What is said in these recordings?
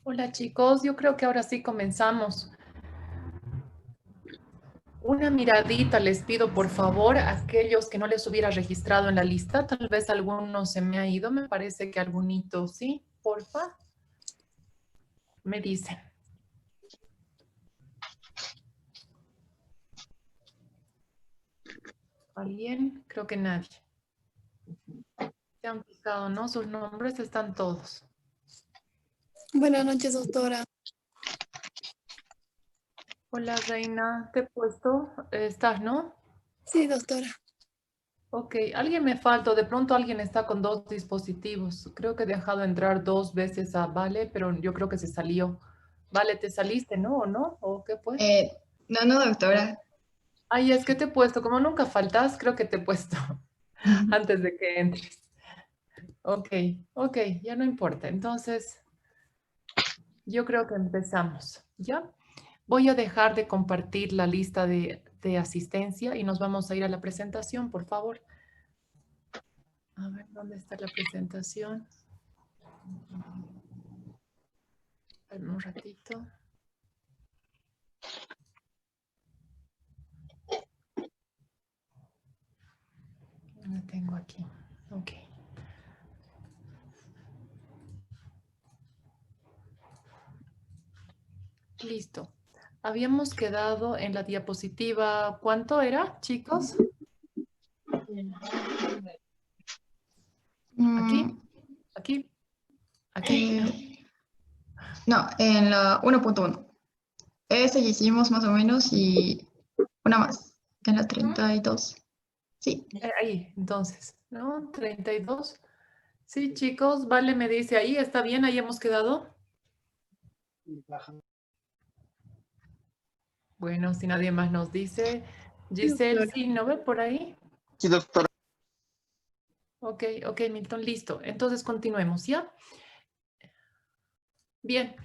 Hola chicos, yo creo que ahora sí comenzamos. Una miradita les pido por favor a aquellos que no les hubiera registrado en la lista. Tal vez alguno se me ha ido, me parece que algunito, ¿sí? Porfa, me dicen. ¿Alguien? Creo que nadie. Se han fijado, ¿no? Sus nombres están todos. Buenas noches, doctora. Hola Reina, te he puesto, estás, ¿no? Sí, doctora. Ok, alguien me falta, de pronto alguien está con dos dispositivos. Creo que he dejado entrar dos veces a Vale, pero yo creo que se salió. Vale, te saliste, ¿no? ¿O no? ¿O qué fue? No, doctora. Ay, es que te he puesto, como nunca faltas, creo que te he puesto antes de que entres. Ok, ok, ya no importa. Entonces, yo creo que empezamos, ¿ya? Voy a dejar de compartir la lista de asistencia y nos vamos a ir a la presentación, por favor. A ver, ¿dónde está la presentación? Un ratito. La tengo aquí. Ok. Listo. Habíamos quedado en la diapositiva. ¿Cuánto era, chicos? ¿Aquí? ¿Aquí? ¿Aquí? No, en la 1.1. Ese ya hicimos más o menos y una más, en la 32. Sí. Ahí, entonces, ¿no? 32. Sí, chicos, Vale me dice ahí, ¿está bien? Ahí hemos quedado. Bueno, si nadie más nos dice. Giselle, sí, ¿no ve por ahí? Sí, doctora. Ok, ok, Milton, listo. Entonces continuemos, ¿ya? Bien.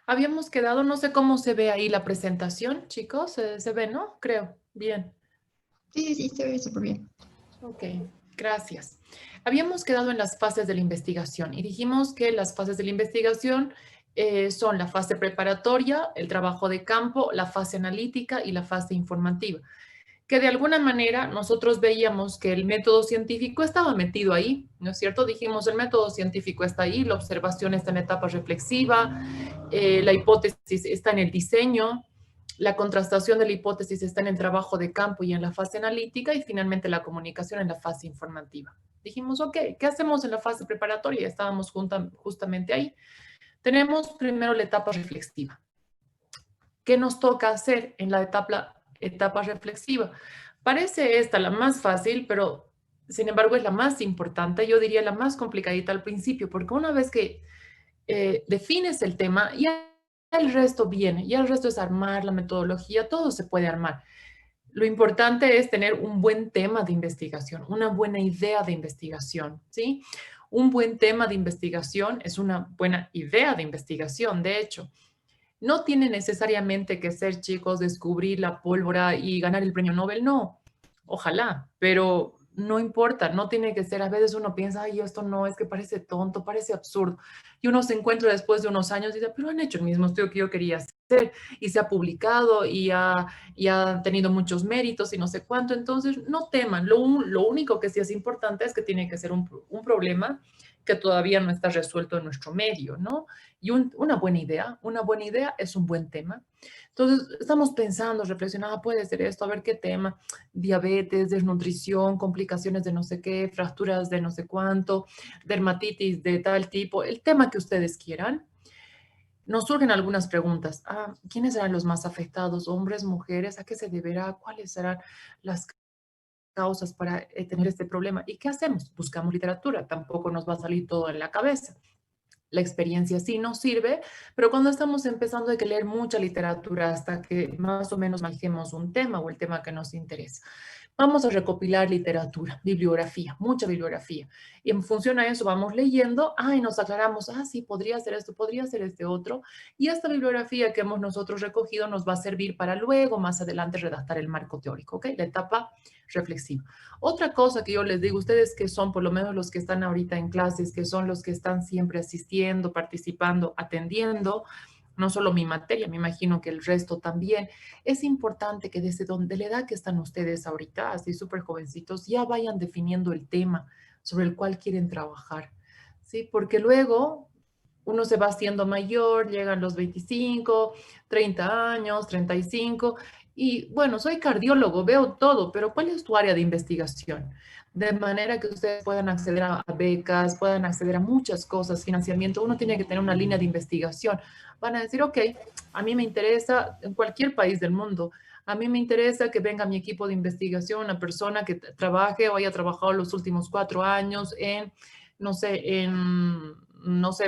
Habíamos quedado, no sé cómo se ve ahí la presentación, chicos. Se ve, ¿no? Creo. Bien. Sí, se ve súper bien. Ok, gracias. Habíamos quedado en las fases de la investigación y dijimos que las fases de la investigación son la fase preparatoria, el trabajo de campo, la fase analítica y la fase informativa. Que de alguna manera nosotros veíamos que el método científico estaba metido ahí, ¿no es cierto? Dijimos, el método científico está ahí, la observación está en etapa reflexiva, la hipótesis está en el diseño, la contrastación de la hipótesis está en el trabajo de campo y en la fase analítica y finalmente la comunicación en la fase informativa. Dijimos, ok, ¿qué hacemos en la fase preparatoria? Estábamos justamente ahí. Tenemos primero la etapa reflexiva. ¿Qué nos toca hacer en la etapa reflexiva? Parece esta la más fácil, pero sin embargo es la más importante, yo diría la más complicadita al principio, porque una vez que defines el tema, ya el resto viene, ya el resto es armar la metodología, todo se puede armar. Lo importante es tener un buen tema de investigación, una buena idea de investigación, ¿sí? Un buen tema de investigación es una buena idea de investigación, de hecho. No tiene necesariamente que ser, chicos, descubrir la pólvora y ganar el premio Nobel, no. Ojalá, pero no importa, no tiene que ser. A veces uno piensa, ay, esto no, es que parece tonto, parece absurdo. Y uno se encuentra después de unos años y dice, pero han hecho el mismo estudio que yo quería hacer y se ha publicado y ha tenido muchos méritos y no sé cuánto. Entonces, no teman. Lo único que sí es importante es que tiene que ser un problema que todavía no está resuelto en nuestro medio, ¿no? Y una buena idea es un buen tema. Entonces, estamos pensando, reflexionando, puede ser esto, a ver qué tema, diabetes, desnutrición, complicaciones de no sé qué, fracturas de no sé cuánto, dermatitis de tal tipo, el tema que ustedes quieran. Nos surgen algunas preguntas. ¿Quiénes serán los más afectados? ¿Hombres, mujeres? ¿A qué se deberá? ¿Cuáles serán las causas para tener este problema? ¿Y qué hacemos? Buscamos literatura, tampoco nos va a salir todo en la cabeza. La experiencia sí nos sirve, pero cuando estamos empezando hay que leer mucha literatura hasta que más o menos manejemos un tema o el tema que nos interesa. Vamos a recopilar literatura, bibliografía, mucha bibliografía. Y en función a eso vamos leyendo, y nos aclaramos, sí, podría ser esto, podría ser este otro. Y esta bibliografía que hemos nosotros recogido nos va a servir para luego, más adelante, redactar el marco teórico, ¿ok? La etapa reflexiva. Otra cosa que yo les digo, ustedes que son por lo menos los que están ahorita en clases, que son los que están siempre asistiendo, participando, atendiendo, no solo mi materia, me imagino que el resto también, es importante que desde donde la edad que están ustedes ahorita, así súper jovencitos, ya vayan definiendo el tema sobre el cual quieren trabajar, ¿sí? Porque luego uno se va haciendo mayor, llegan los 25, 30 años, 35, y bueno, soy cardiólogo, veo todo, pero ¿cuál es tu área de investigación? De manera que ustedes puedan acceder a becas, puedan acceder a muchas cosas, financiamiento, uno tiene que tener una línea de investigación. Van a decir, ok, a mí me interesa, en cualquier país del mundo, a mí me interesa que venga mi equipo de investigación, una persona que trabaje o haya trabajado los últimos 4 años en, no sé,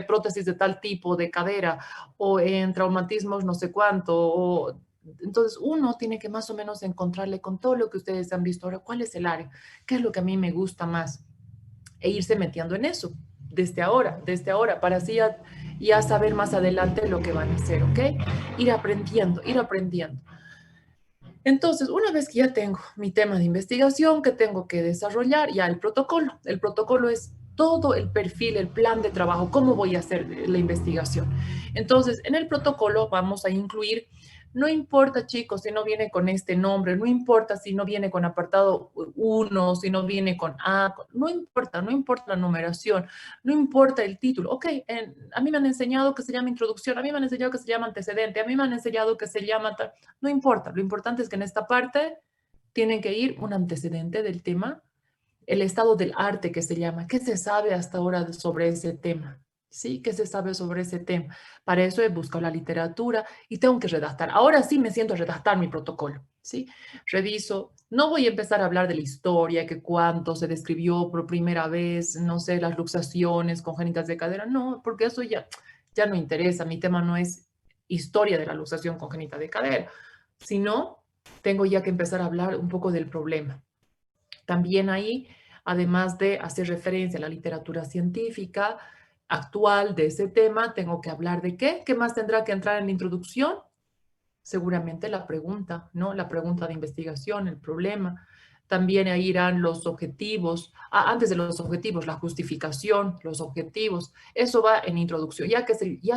prótesis de tal tipo de cadera o en traumatismos no sé cuánto. Entonces uno tiene que más o menos encontrarle con todo lo que ustedes han visto ahora, cuál es el área, qué es lo que a mí me gusta más e irse metiendo en eso desde ahora, para así ya saber más adelante lo que van a hacer, ¿ok? Ir aprendiendo. Entonces, una vez que ya tengo mi tema de investigación que tengo que desarrollar, ya el protocolo. El protocolo es todo el perfil, el plan de trabajo, cómo voy a hacer la investigación. Entonces, en el protocolo vamos a incluir, no importa, chicos, si no viene con este nombre, no importa si no viene con apartado 1, si no viene con A, no importa la numeración, no importa el título. Ok, a mí me han enseñado que se llama introducción, a mí me han enseñado que se llama antecedente, a mí me han enseñado que se llama tal. No importa, lo importante es que en esta parte tienen que ir un antecedente del tema, el estado del arte que se llama, ¿qué se sabe hasta ahora sobre ese tema? ¿Sí? ¿Qué se sabe sobre ese tema? Para eso he buscado la literatura y tengo que redactar. Ahora sí me siento a redactar mi protocolo, ¿sí? Reviso, no voy a empezar a hablar de la historia, que cuánto se describió por primera vez, no sé, las luxaciones congénitas de cadera, no, porque eso ya no interesa, mi tema no es historia de la luxación congénita de cadera, sino tengo ya que empezar a hablar un poco del problema. También ahí, además de hacer referencia a la literatura científica actual de ese tema, tengo que hablar de qué. ¿Qué más tendrá que entrar en la introducción? Seguramente la pregunta, ¿no? La pregunta de investigación, el problema. También ahí irán los objetivos. Antes de los objetivos, la justificación, los objetivos. Eso va en introducción. Ya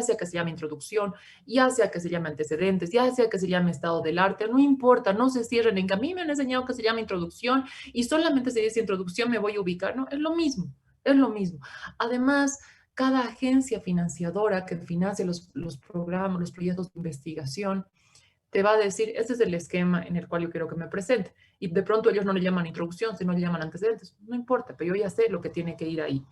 sea que se llame introducción, ya sea que se llame antecedentes, ya sea que se llame estado del arte, no importa, no se cierren en que a mí me han enseñado que se llama introducción y solamente se dice introducción me voy a ubicar. No, es lo mismo, es lo mismo. Además, cada agencia financiadora que financia los programas, los proyectos de investigación, te va a decir, este es el esquema en el cual yo quiero que me presente. Y de pronto ellos no le llaman introducción, sino le llaman antecedentes. No importa, pero yo ya sé lo que tiene que ir ahí.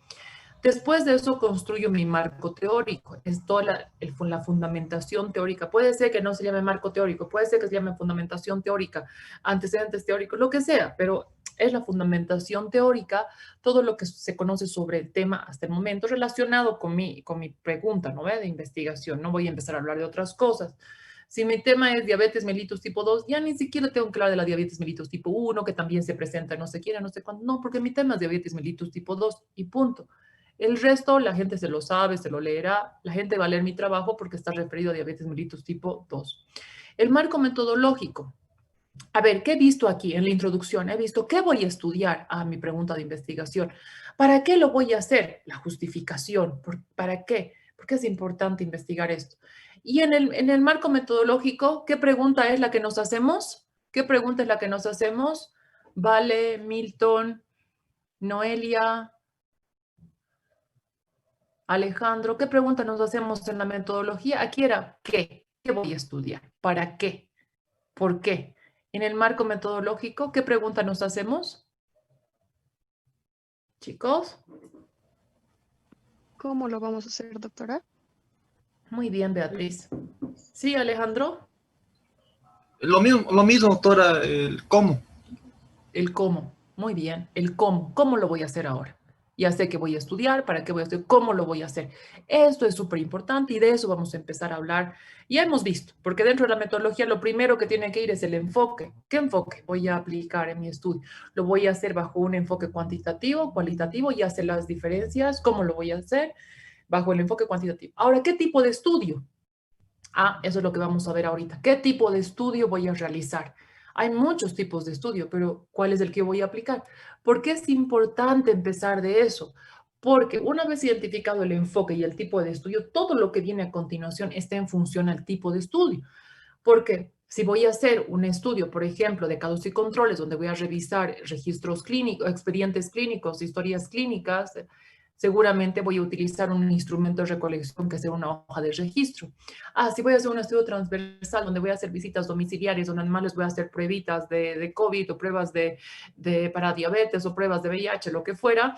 Después de eso construyo mi marco teórico. Es toda la fundamentación teórica. Puede ser que no se llame marco teórico, puede ser que se llame fundamentación teórica, antecedentes teóricos, lo que sea, pero es la fundamentación teórica, todo lo que se conoce sobre el tema hasta el momento relacionado con mi pregunta, ¿no? De investigación. No voy a empezar a hablar de otras cosas. Si mi tema es diabetes mellitus tipo 2, ya ni siquiera tengo que hablar de la diabetes mellitus tipo 1, que también se presenta no sé quién, no sé cuándo. No, porque mi tema es diabetes mellitus tipo 2 y punto. El resto la gente se lo sabe, se lo leerá. La gente va a leer mi trabajo porque está referido a diabetes mellitus tipo 2. El marco metodológico. A ver, ¿qué he visto aquí en la introducción? He visto qué voy a estudiar a mi pregunta de investigación. ¿Para qué lo voy a hacer? La justificación. ¿Para qué? Porque es importante investigar esto. Y en el marco metodológico, ¿qué pregunta es la que nos hacemos? ¿Qué pregunta es la que nos hacemos? Vale, Milton, Noelia, Alejandro, ¿qué pregunta nos hacemos en la metodología? Aquí era ¿qué? ¿Qué voy a estudiar? ¿Para qué? ¿Por qué? En el marco metodológico, ¿qué pregunta nos hacemos? Chicos. ¿Cómo lo vamos a hacer, doctora? Muy bien, Beatriz. Sí, Alejandro. Lo mismo, doctora, el cómo. El cómo. Muy bien, el cómo. ¿Cómo lo voy a hacer ahora? Ya sé qué voy a estudiar, para qué voy a estudiar, cómo lo voy a hacer. Esto es súper importante y de eso vamos a empezar a hablar. Ya hemos visto, porque dentro de la metodología lo primero que tiene que ir es el enfoque. ¿Qué enfoque voy a aplicar en mi estudio? ¿Lo voy a hacer bajo un enfoque cuantitativo, cualitativo y hacer las diferencias? ¿Cómo lo voy a hacer? Bajo el enfoque cuantitativo. Ahora, ¿qué tipo de estudio? Eso es lo que vamos a ver ahorita. ¿Qué tipo de estudio voy a realizar? Hay muchos tipos de estudio, pero ¿cuál es el que voy a aplicar? ¿Por qué es importante empezar de eso? Porque una vez identificado el enfoque y el tipo de estudio, todo lo que viene a continuación está en función al tipo de estudio. Porque si voy a hacer un estudio, por ejemplo, de casos y controles, donde voy a revisar registros clínicos, expedientes clínicos, historias clínicas, seguramente voy a utilizar un instrumento de recolección que sea una hoja de registro. Si voy a hacer un estudio transversal donde voy a hacer visitas domiciliarias, donde además les voy a hacer pruebitas de COVID o pruebas para diabetes o pruebas de VIH, lo que fuera,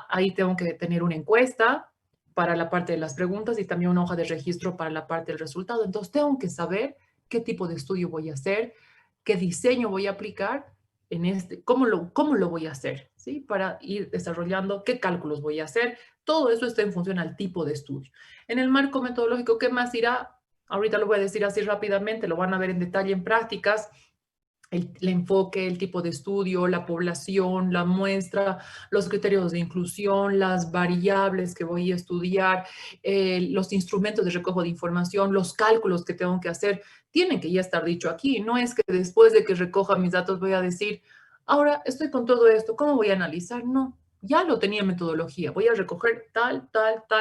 ahí tengo que tener una encuesta para la parte de las preguntas y también una hoja de registro para la parte del resultado. Entonces, tengo que saber qué tipo de estudio voy a hacer, qué diseño voy a aplicar cómo lo voy a hacer, ¿sí? Para ir desarrollando qué cálculos voy a hacer. Todo eso está en función al tipo de estudio. En el marco metodológico, ¿qué más irá? Ahorita lo voy a decir así rápidamente, lo van a ver en detalle en prácticas. El enfoque, el tipo de estudio, la población, la muestra, los criterios de inclusión, las variables que voy a estudiar, los instrumentos de recojo de información, los cálculos que tengo que hacer, tienen que ya estar dicho aquí. No es que después de que recoja mis datos voy a decir, ahora estoy con todo esto, ¿cómo voy a analizar? No, ya lo tenía en metodología, voy a recoger tal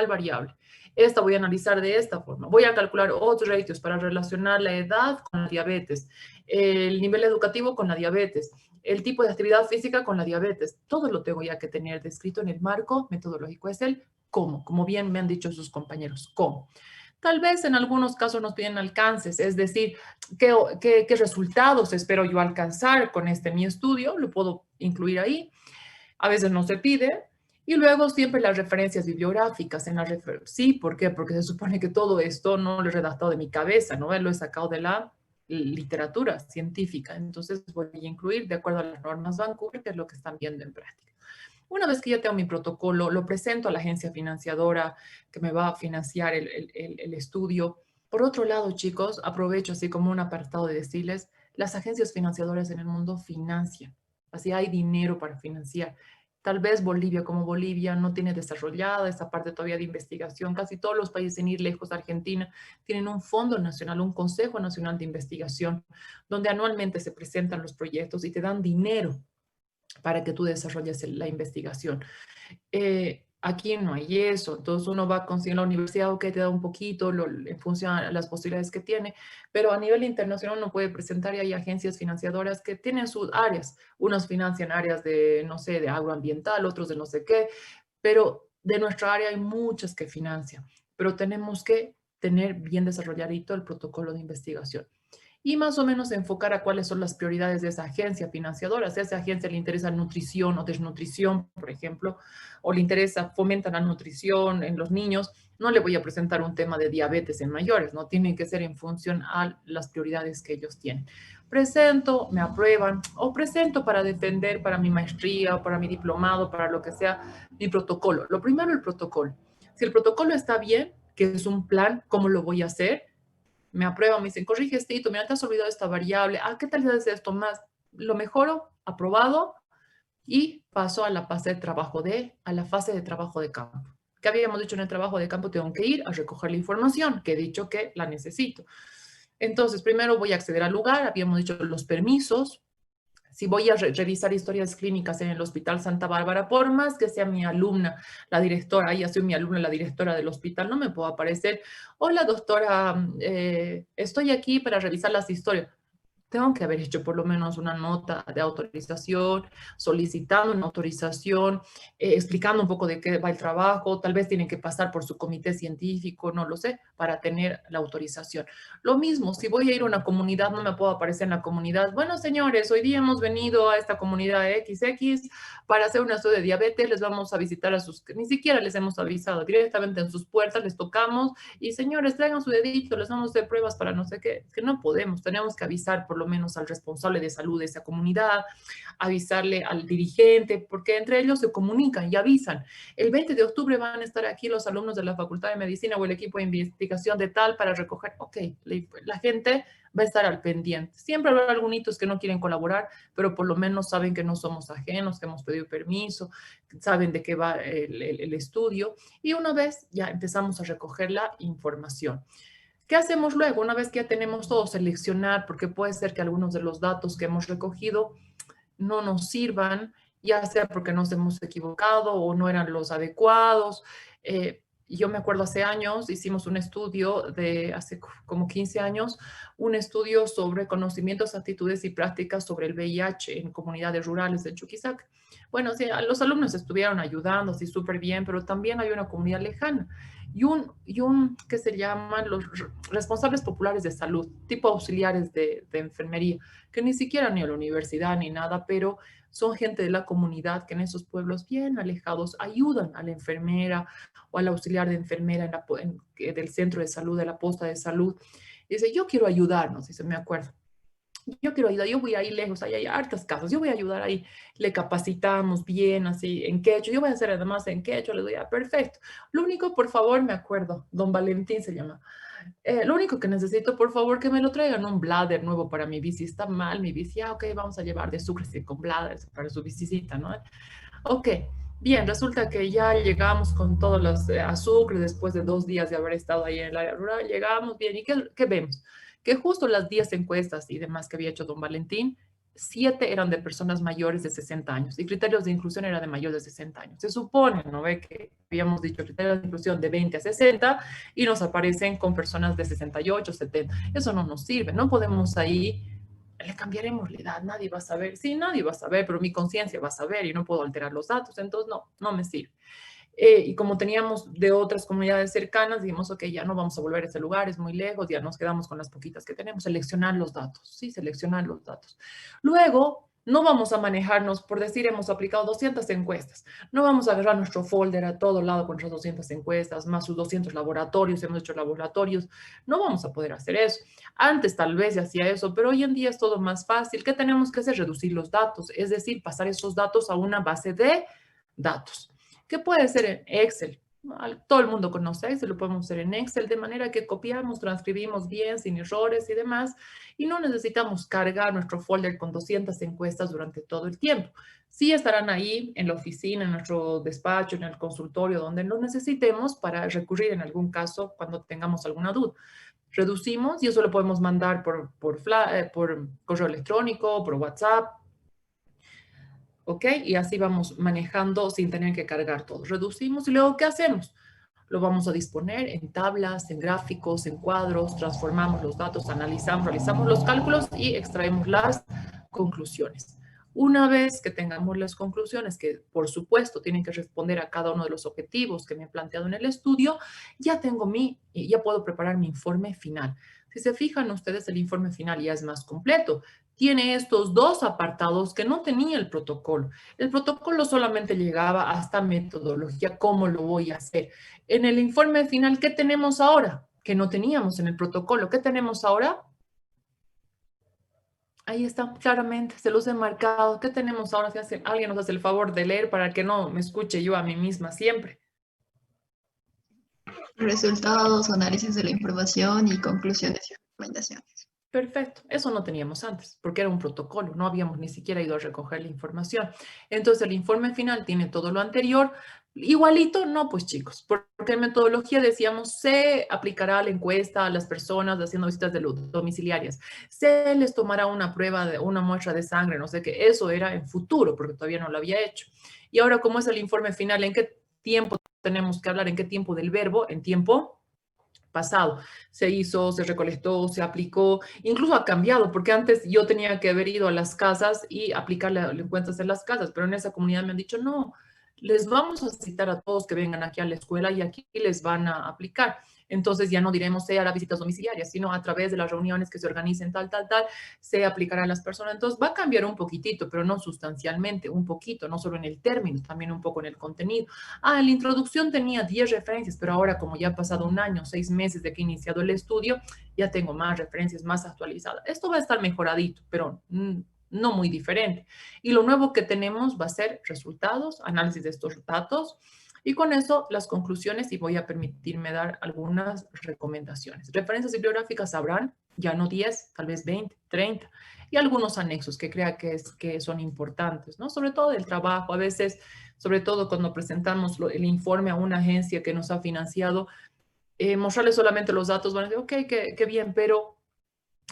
variable. Esta voy a analizar de esta forma. Voy a calcular otros ratios para relacionar la edad con la diabetes, el nivel educativo con la diabetes, el tipo de actividad física con la diabetes. Todo lo tengo ya que tener descrito en el marco metodológico. Es el cómo, como bien me han dicho sus compañeros, cómo. Tal vez en algunos casos nos piden alcances, es decir, qué resultados espero yo alcanzar con mi estudio, lo puedo incluir ahí. A veces no se pide. Y luego siempre las referencias bibliográficas. Sí, ¿por qué? Porque se supone que todo esto no lo he redactado de mi cabeza, ¿no? Lo he sacado de la literatura científica. Entonces voy a incluir de acuerdo a las normas Vancouver, que es lo que están viendo en práctica. Una vez que ya tengo mi protocolo, lo presento a la agencia financiadora que me va a financiar el estudio. Por otro lado, chicos, aprovecho así como un apartado de decirles, las agencias financiadoras en el mundo financian. Así hay dinero para financiar. Tal vez Bolivia, como Bolivia, no tiene desarrollada esa parte todavía de investigación. Casi todos los países, sin ir lejos, Argentina, tienen un fondo nacional, un Consejo Nacional de Investigación, donde anualmente se presentan los proyectos y te dan dinero para que tú desarrolles la investigación. Aquí no hay eso, entonces uno va a conseguir la universidad, que te da un poquito en función a las posibilidades que tiene, pero a nivel internacional uno puede presentar y hay agencias financiadoras que tienen sus áreas. Unos financian áreas de, no sé, de agroambiental, otros de no sé qué, pero de nuestra área hay muchas que financian, pero tenemos que tener bien desarrolladito el protocolo de investigación y más o menos enfocar a cuáles son las prioridades de esa agencia financiadora. Si a esa agencia le interesa nutrición o desnutrición, por ejemplo, o le interesa, fomentar la nutrición en los niños, no le voy a presentar un tema de diabetes en mayores, ¿no? Tienen que ser en función a las prioridades que ellos tienen. Presento, me aprueban, o presento para defender para mi maestría, o para mi diplomado, para lo que sea, mi protocolo. Lo primero, el protocolo. Si el protocolo está bien, que es un plan, ¿cómo lo voy a hacer? Me aprueban, me dicen, corrige esto, mira, te has olvidado esta variable, ¿qué tal es esto más? Lo mejoro, aprobado, y paso a la fase de trabajo de campo. ¿Qué habíamos dicho en el trabajo de campo? Tengo que ir a recoger la información, que he dicho que la necesito. Entonces, primero voy a acceder al lugar, habíamos dicho los permisos. Si voy a revisar historias clínicas en el Hospital Santa Bárbara, por más que sea mi alumna, la directora, ella soy mi alumna, la directora del hospital, no me puedo aparecer. Hola, doctora, estoy aquí para revisar las historias. Tengo que haber hecho por lo menos una nota de autorización, solicitando una autorización, explicando un poco de qué va el trabajo, tal vez tienen que pasar por su comité científico, no lo sé, para tener la autorización. Lo mismo, si voy a ir a una comunidad, no me puedo aparecer en la comunidad. Bueno, señores, hoy día hemos venido a esta comunidad XX para hacer un estudio de diabetes, les vamos a visitar ni siquiera les hemos avisado, directamente en sus puertas les tocamos y señores, traigan su dedito, les vamos a hacer pruebas para no sé qué, que no podemos, tenemos que avisar por lo menos al responsable de salud de esa comunidad, avisarle al dirigente, porque entre ellos se comunican y avisan. El 20 de octubre van a estar aquí los alumnos de la Facultad de Medicina o el equipo de investigación de tal para recoger. Ok, la gente va a estar al pendiente. Siempre habrá algunos que no quieren colaborar, pero por lo menos saben que no somos ajenos, que hemos pedido permiso, saben de qué va el estudio. Y una vez ya empezamos a recoger la información. ¿Qué hacemos luego? Una vez que ya tenemos todo, seleccionar, porque puede ser que algunos de los datos que hemos recogido no nos sirvan, ya sea porque nos hemos equivocado o no eran los adecuados. Yo me acuerdo hace años, hicimos un estudio de hace como 15 años, un estudio sobre conocimientos, actitudes y prácticas sobre el VIH en comunidades rurales de Chuquisaca. Bueno, sí, los alumnos estuvieron ayudando, sí, súper bien, pero también hay una comunidad lejana y un que se llaman los responsables populares de salud, tipo auxiliares de enfermería, que ni siquiera ni a la universidad ni nada, pero son gente de la comunidad que en esos pueblos bien alejados ayudan a la enfermera o al auxiliar de enfermera del centro de salud, de la posta de salud. Y dice, yo quiero ayudarnos, dice, me acuerdo. Yo quiero ayudar, yo voy ahí lejos, ahí hay hartas casas, yo voy a ayudar ahí, le capacitamos bien, así, en quechua, yo voy a hacer además en quechua, le doy, perfecto. Lo único, por favor, me acuerdo, don Valentín se llama, lo único que necesito, por favor, que me lo traigan un bladder nuevo para mi bici, está mal mi bici, ok, vamos a llevar de sucre con bladders para su bicicita, ¿no? Ok, bien, resulta que ya llegamos con todos los azúcares después de 2 días de haber estado ahí en el área rural, llegamos bien, ¿y qué vemos? Que justo las 10 encuestas y demás que había hecho don Valentín, 7 eran de personas mayores de 60 años y criterios de inclusión era de mayores de 60 años. Se supone, ¿no ve? Que habíamos dicho criterios de inclusión de 20 a 60 y nos aparecen con personas de 68, 70. Eso no nos sirve, no podemos ahí, le cambiaremos la edad, nadie va a saber. Sí, nadie va a saber, pero mi conciencia va a saber y no puedo alterar los datos, entonces no me sirve. Y como teníamos de otras comunidades cercanas, dijimos, ok, ya no vamos a volver a ese lugar, es muy lejos, ya nos quedamos con las poquitas que tenemos, seleccionar los datos, sí, seleccionar los datos. Luego, no vamos a manejarnos, por decir, hemos aplicado 200 encuestas, no vamos a agarrar nuestro folder a todo lado con nuestras 200 encuestas, más sus 200 laboratorios, hemos hecho laboratorios, no vamos a poder hacer eso. Antes tal vez se hacía eso, pero hoy en día es todo más fácil. ¿Qué tenemos que hacer? Reducir los datos, es decir, pasar esos datos a una base de datos. ¿Qué puede ser en Excel? Todo el mundo conoce Excel, lo podemos hacer en Excel, de manera que copiamos, transcribimos bien, sin errores y demás, y no necesitamos cargar nuestro folder con 200 encuestas durante todo el tiempo. Sí estarán ahí en la oficina, en nuestro despacho, en el consultorio, donde lo necesitemos para recurrir en algún caso cuando tengamos alguna duda. Reducimos y eso lo podemos mandar por correo electrónico, por WhatsApp, ¿ok? Y así vamos manejando sin tener que cargar todo. Reducimos y luego, ¿qué hacemos? Lo vamos a disponer en tablas, en gráficos, en cuadros, transformamos los datos, analizamos, realizamos los cálculos y extraemos las conclusiones. Una vez que tengamos las conclusiones, que por supuesto tienen que responder a cada uno de los objetivos que me he planteado en el estudio, ya puedo preparar mi informe final. Si se fijan ustedes, el informe final ya es más completo. Tiene estos 2 apartados que no tenía el protocolo. El protocolo solamente llegaba hasta metodología, cómo lo voy a hacer. En el informe final, ¿qué tenemos ahora? Que no teníamos en el protocolo. ¿Qué tenemos ahora? Ahí está, claramente, se los he marcado. ¿Qué tenemos ahora? Si alguien nos hace el favor de leer para que no me escuche yo a mí misma siempre. Resultados, análisis de la información y conclusiones y recomendaciones. Perfecto, eso no teníamos antes, porque era un protocolo, no habíamos ni siquiera ido a recoger la información. Entonces el informe final tiene todo lo anterior, igualito, no pues chicos, porque en metodología decíamos, se aplicará la encuesta a las personas haciendo visitas domiciliarias, se les tomará una prueba, una muestra de sangre, no sé qué, eso era en futuro, porque todavía no lo había hecho. Y ahora, ¿cómo es el informe final? ¿En qué tiempo tenemos que hablar? ¿En qué tiempo del verbo? En tiempo pasado. Se hizo, se recolectó, se aplicó, incluso ha cambiado, porque antes yo tenía que haber ido a las casas y aplicar las encuestas en las casas, pero en esa comunidad me han dicho, no, les vamos a citar a todos que vengan aquí a la escuela y aquí les van a aplicar. Entonces ya no diremos se hará visitas domiciliarias, sino a través de las reuniones que se organicen tal, se aplicará a las personas. Entonces va a cambiar un poquitito, pero no sustancialmente, un poquito, no solo en el término, también un poco en el contenido. En la introducción tenía 10 referencias, pero ahora como ya ha pasado un año, 6 meses de que he iniciado el estudio, ya tengo más referencias, más actualizadas. Esto va a estar mejoradito, pero no muy diferente. Y lo nuevo que tenemos va a ser resultados, análisis de estos datos, y con eso las conclusiones, y voy a permitirme dar algunas recomendaciones. Referencias bibliográficas habrán, ya no 10, tal vez 20, 30, y algunos anexos que crea que son importantes, ¿no? Sobre todo del trabajo, a veces, sobre todo cuando presentamos el informe a una agencia que nos ha financiado, mostrarles solamente los datos, van a decir, ok, qué bien, pero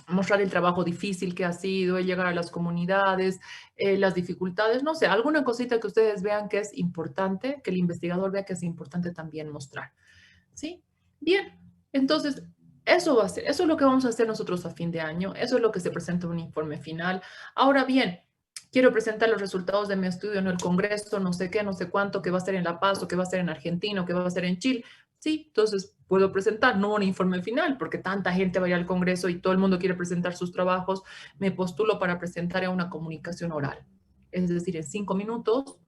mostrar el trabajo difícil que ha sido, el llegar a las comunidades, las dificultades, no sé, alguna cosita que ustedes vean que es importante, que el investigador vea que es importante también mostrar. ¿Sí? Bien, entonces, eso va a ser, eso es lo que vamos a hacer nosotros a fin de año, eso es lo que se presenta en un informe final. Ahora bien, quiero presentar los resultados de mi estudio en el Congreso, no sé qué, no sé cuánto, que va a ser en La Paz, o que va a ser en Argentina, o que va a ser en Chile. Sí, entonces puedo presentar, no un informe final, porque tanta gente va a ir al Congreso y todo el mundo quiere presentar sus trabajos. Me postulo para presentar en una comunicación oral. Es decir, en 5 minutos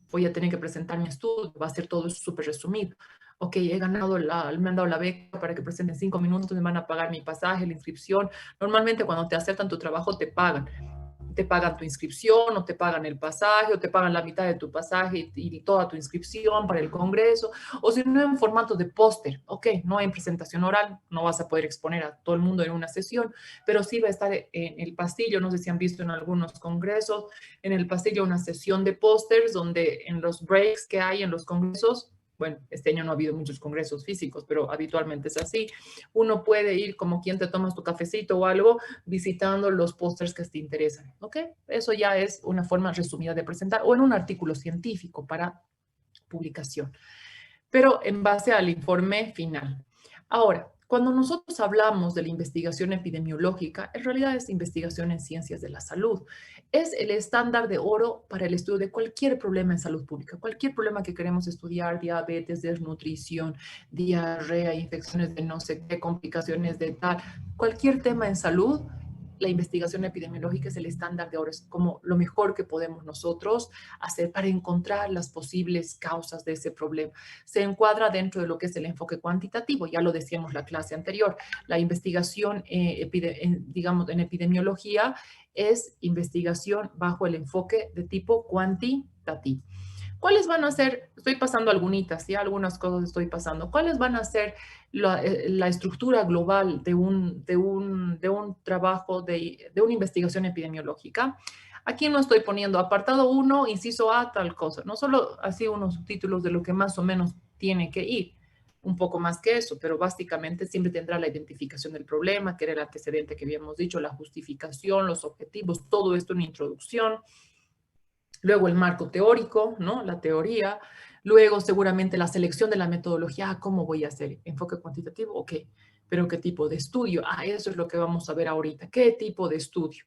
voy a tener que presentar mi estudio, va a ser todo súper resumido. Ok, me han dado la beca para que presente en 5 minutos, me van a pagar mi pasaje, la inscripción. Normalmente cuando te aceptan tu trabajo te pagan tu inscripción, o te pagan el pasaje, o te pagan la mitad de tu pasaje y toda tu inscripción para el Congreso, o si no en formato de póster. Ok, no en presentación oral, no vas a poder exponer a todo el mundo en una sesión, pero sí va a estar en el pasillo, no sé si han visto en algunos congresos, en el pasillo una sesión de pósters donde en los breaks que hay en los congresos, bueno, este año no ha habido muchos congresos físicos, pero habitualmente es así, uno puede ir como quien te tomas tu cafecito o algo, visitando los pósters que te interesan, ¿ok? Eso ya es una forma resumida de presentar, o en un artículo científico para publicación, pero en base al informe final. Ahora, cuando nosotros hablamos de la investigación epidemiológica, en realidad es investigación en ciencias de la salud. Es el estándar de oro para el estudio de cualquier problema en salud pública, cualquier problema que queremos estudiar, diabetes, desnutrición, diarrea, infecciones de no sé qué, complicaciones de tal, cualquier tema en salud. La investigación epidemiológica es el estándar de oro, es como lo mejor que podemos nosotros hacer para encontrar las posibles causas de ese problema. Se encuadra dentro de lo que es el enfoque cuantitativo, ya lo decíamos la clase anterior. La investigación, digamos, en epidemiología es investigación bajo el enfoque de tipo cuantitativo. ¿Cuáles van a ser? Estoy pasando algunas, ¿sí? Algunas cosas estoy pasando. ¿Cuáles van a ser la estructura global de un trabajo, de una investigación epidemiológica? Aquí no estoy poniendo apartado 1, inciso A, tal cosa. No solo así unos subtítulos de lo que más o menos tiene que ir. Un poco más que eso, pero básicamente siempre tendrá la identificación del problema, que era el antecedente que habíamos dicho, la justificación, los objetivos, todo esto en introducción. Luego el marco teórico, ¿no? La teoría. Luego seguramente la selección de la metodología. ¿Cómo voy a hacer? ¿Enfoque cuantitativo? Ok. ¿Pero qué tipo de estudio? Eso es lo que vamos a ver ahorita. ¿Qué tipo de estudio?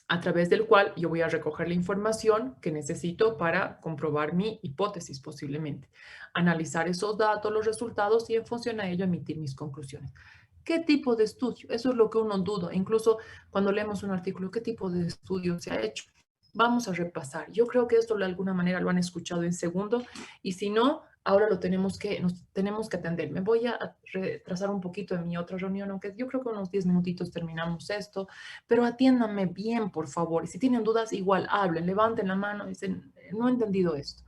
A través del cual yo voy a recoger la información que necesito para comprobar mi hipótesis posiblemente. Analizar esos datos, los resultados y en función a ello emitir mis conclusiones. ¿Qué tipo de estudio? Eso es lo que uno duda. Incluso cuando leemos un artículo, ¿qué tipo de estudio se ha hecho? Vamos a repasar. Yo creo que esto de alguna manera lo han escuchado en segundo y si no, ahora nos tenemos que atender. Me voy a retrasar un poquito en mi otra reunión, aunque yo creo que unos 10 minutitos terminamos esto, pero atiéndanme bien, por favor. Y si tienen dudas, igual hablen, levanten la mano y dicen, no he entendido esto.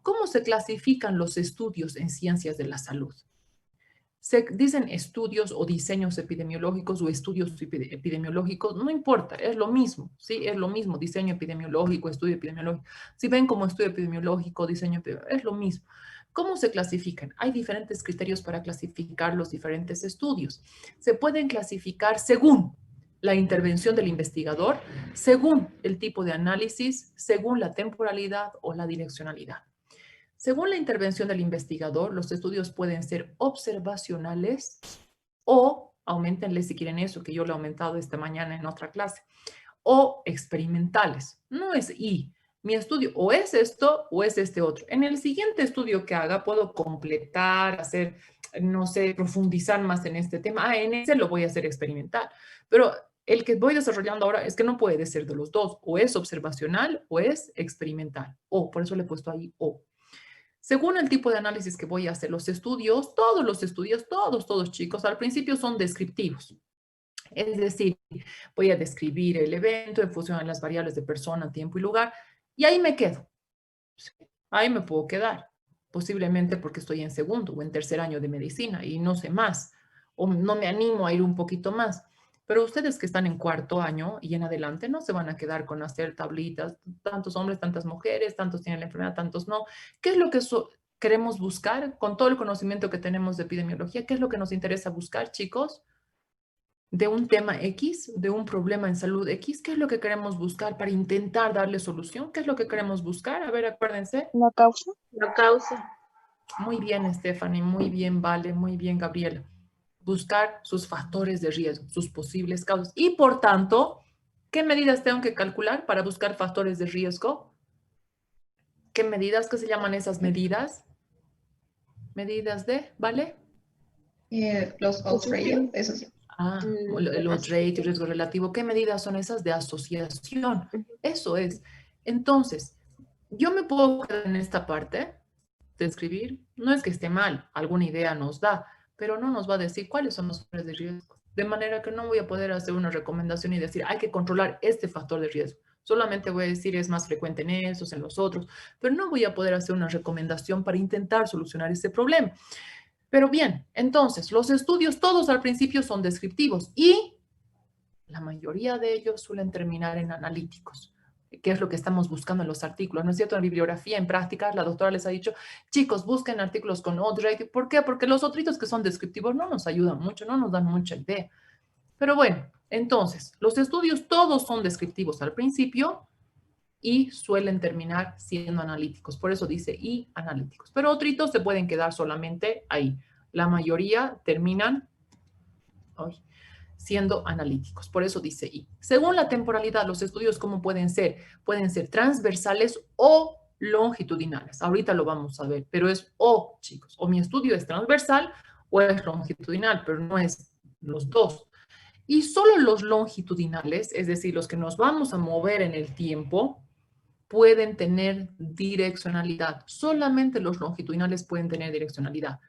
¿Cómo se clasifican los estudios en ciencias de la salud? Se dicen estudios o diseños epidemiológicos o estudios epidemiológicos, no importa, es lo mismo, ¿sí? Es lo mismo, diseño epidemiológico, estudio epidemiológico. Si ven como estudio epidemiológico, diseño epidemiológico, es lo mismo. ¿Cómo se clasifican? Hay diferentes criterios para clasificar los diferentes estudios. Se pueden clasificar según la intervención del investigador, según el tipo de análisis, según la temporalidad o la direccionalidad. Según la intervención del investigador, los estudios pueden ser observacionales o, aumentenle si quieren eso, que yo lo he aumentado esta mañana en otra clase, o experimentales. No es y. Mi estudio o es esto o es este otro. En el siguiente estudio que haga puedo completar, hacer no sé, profundizar más en este tema, en ese lo voy a hacer experimental. Pero el que voy desarrollando ahora es que no puede ser de los dos, o es observacional o es experimental, o por eso le he puesto ahí o. Según el tipo de análisis que voy a hacer, los estudios, todos chicos, al principio son descriptivos. Es decir, voy a describir el evento en función de las variables de persona, tiempo y lugar, y ahí me quedo. Ahí me puedo quedar, posiblemente porque estoy en segundo o en tercer año de medicina y no sé más, o no me animo a ir un poquito más. Pero ustedes que están en cuarto año y en adelante no se van a quedar con hacer tablitas, tantos hombres, tantas mujeres, tantos tienen la enfermedad, tantos no. ¿Qué es lo que queremos buscar con todo el conocimiento que tenemos de epidemiología? ¿Qué es lo que nos interesa buscar, chicos? De un tema X, de un problema en salud X, ¿qué es lo que queremos buscar para intentar darle solución? ¿Qué es lo que queremos buscar? A ver, acuérdense. La causa. La causa. Muy bien, Stephanie, muy bien, Vale, muy bien, Gabriela. Buscar sus factores de riesgo, sus posibles causas. Y por tanto, ¿qué medidas tengo que calcular para buscar factores de riesgo? ¿Qué medidas? ¿Qué se llaman esas medidas? Medidas de, ¿vale? Los odds ratio, eso sí. El odds ratio, riesgo relativo. ¿Qué medidas son esas? De asociación. Eso es. Entonces, yo me puedo quedar en esta parte de escribir. No es que esté mal, alguna idea nos da, pero no nos va a decir cuáles son los factores de riesgo. De manera que no voy a poder hacer una recomendación y decir, hay que controlar este factor de riesgo. Solamente voy a decir, es más frecuente en estos, en los otros, pero no voy a poder hacer una recomendación para intentar solucionar ese problema. Pero bien, entonces, los estudios todos al principio son descriptivos y la mayoría de ellos suelen terminar en analíticos, que es lo que estamos buscando en los artículos, ¿no es cierto? En bibliografía, en prácticas, la doctora les ha dicho, chicos, busquen artículos con odds ratio. ¿Por qué? Porque los otros que son descriptivos no nos ayudan mucho, no nos dan mucha idea. Pero bueno, entonces, los estudios todos son descriptivos al principio y suelen terminar siendo analíticos. Por eso dice y analíticos. Pero otros se pueden quedar solamente ahí. La mayoría terminan siendo analíticos. Por eso dice y. Según la temporalidad, los estudios, ¿cómo pueden ser? Pueden ser transversales o longitudinales. Ahorita lo vamos a ver, pero es o, chicos. O mi estudio es transversal o es longitudinal, pero no es los dos. Y solo los longitudinales, es decir, los que nos vamos a mover en el tiempo, pueden tener direccionalidad. Solamente los longitudinales pueden tener direccionalidad.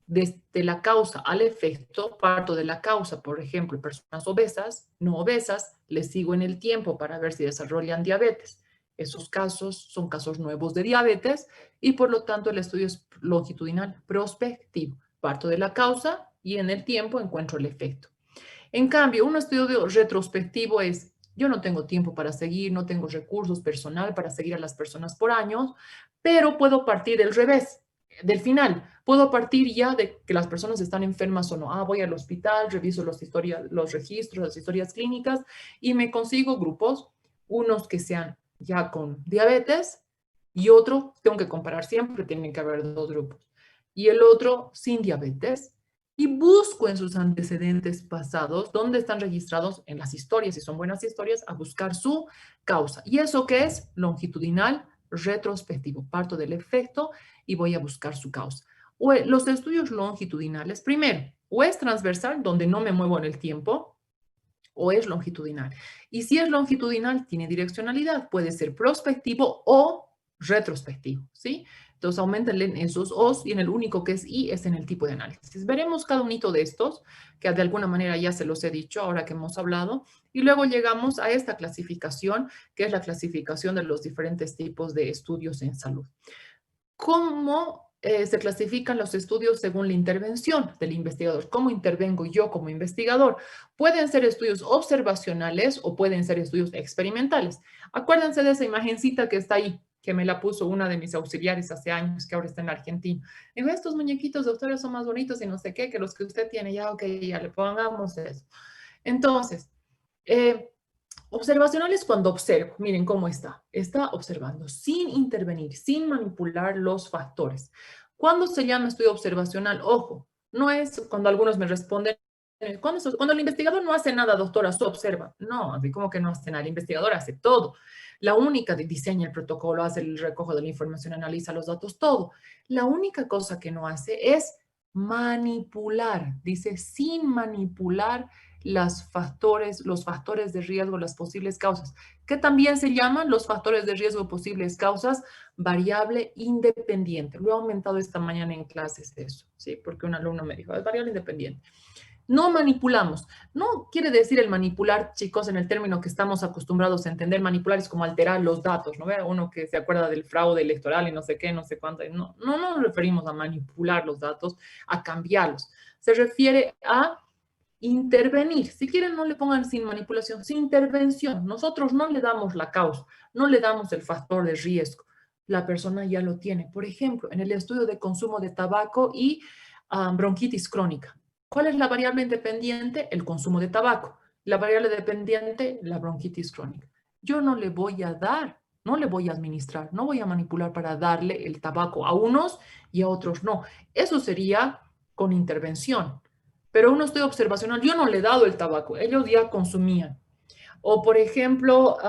Desde la causa al efecto, parto de la causa, por ejemplo, personas obesas, no obesas, les sigo en el tiempo para ver si desarrollan diabetes. Esos casos son casos nuevos de diabetes y por lo tanto el estudio es longitudinal prospectivo. Parto de la causa y en el tiempo encuentro el efecto. En cambio, un estudio retrospectivo es, yo no tengo tiempo para seguir, no tengo recursos personal para seguir a las personas por años, pero puedo partir del revés, del final. Puedo partir ya de que las personas están enfermas o no. Voy al hospital, reviso los registros, las historias clínicas y me consigo grupos, unos que sean ya con diabetes y otro, tengo que comparar siempre, tienen que haber dos grupos. Y el otro sin diabetes. Y busco en sus antecedentes pasados, donde están registrados en las historias, si son buenas historias, a buscar su causa. ¿Y eso qué es? Longitudinal retrospectivo. Parto del efecto y voy a buscar su causa. O los estudios longitudinales, primero, o es transversal, donde no me muevo en el tiempo, o es longitudinal. Y si es longitudinal, tiene direccionalidad. Puede ser prospectivo o retrospectivo, ¿sí? Entonces aumentan esos O's y en el único que es I es en el tipo de análisis. Veremos cada unito de estos, que de alguna manera ya se los he dicho ahora que hemos hablado, y luego llegamos a esta clasificación, que es la clasificación de los diferentes tipos de estudios en salud. ¿Cómo se clasifican los estudios según la intervención del investigador? ¿Cómo intervengo yo como investigador? Pueden ser estudios observacionales o pueden ser estudios experimentales. Acuérdense de esa imagencita que está ahí, que me la puso una de mis auxiliares hace años, que ahora está en Argentina. Digo, estos muñequitos, doctora, son más bonitos y no sé qué, que los que usted tiene. Ya, ok, ya le pongamos eso. Entonces, observacionales cuando observo, miren cómo está. Está observando sin intervenir, sin manipular los factores. ¿Cuándo se llama estudio observacional? Ojo, no es cuando algunos me responden, cuando el investigador no hace nada, doctora, solo observa. No, así como que no hace nada, el investigador hace todo. La única que diseña el protocolo, hace el recojo de la información, analiza los datos, todo. La única cosa que no hace es manipular, dice sin manipular los factores de riesgo, las posibles causas, que también se llaman los factores de riesgo, posibles causas, variable independiente. Lo he aumentado esta mañana en clases eso, ¿sí? Porque un alumno me dijo, es variable independiente. No manipulamos. No quiere decir el manipular, chicos, en el término que estamos acostumbrados a entender. Manipular es como alterar los datos, ¿no? Vea uno que se acuerda del fraude electoral y no sé qué, no sé cuánto. No nos referimos a manipular los datos, a cambiarlos. Se refiere a intervenir. Si quieren, no le pongan sin manipulación, sin intervención. Nosotros no le damos la causa, no le damos el factor de riesgo. La persona ya lo tiene. Por ejemplo, en el estudio de consumo de tabaco y bronquitis crónica. ¿Cuál es la variable independiente? El consumo de tabaco. La variable dependiente, la bronquitis crónica. Yo no le voy a dar, no le voy a administrar, no voy a manipular para darle el tabaco a unos y a otros no. Eso sería con intervención. Pero uno estudio observacional, yo no le he dado el tabaco, ellos ya consumían. O, por ejemplo,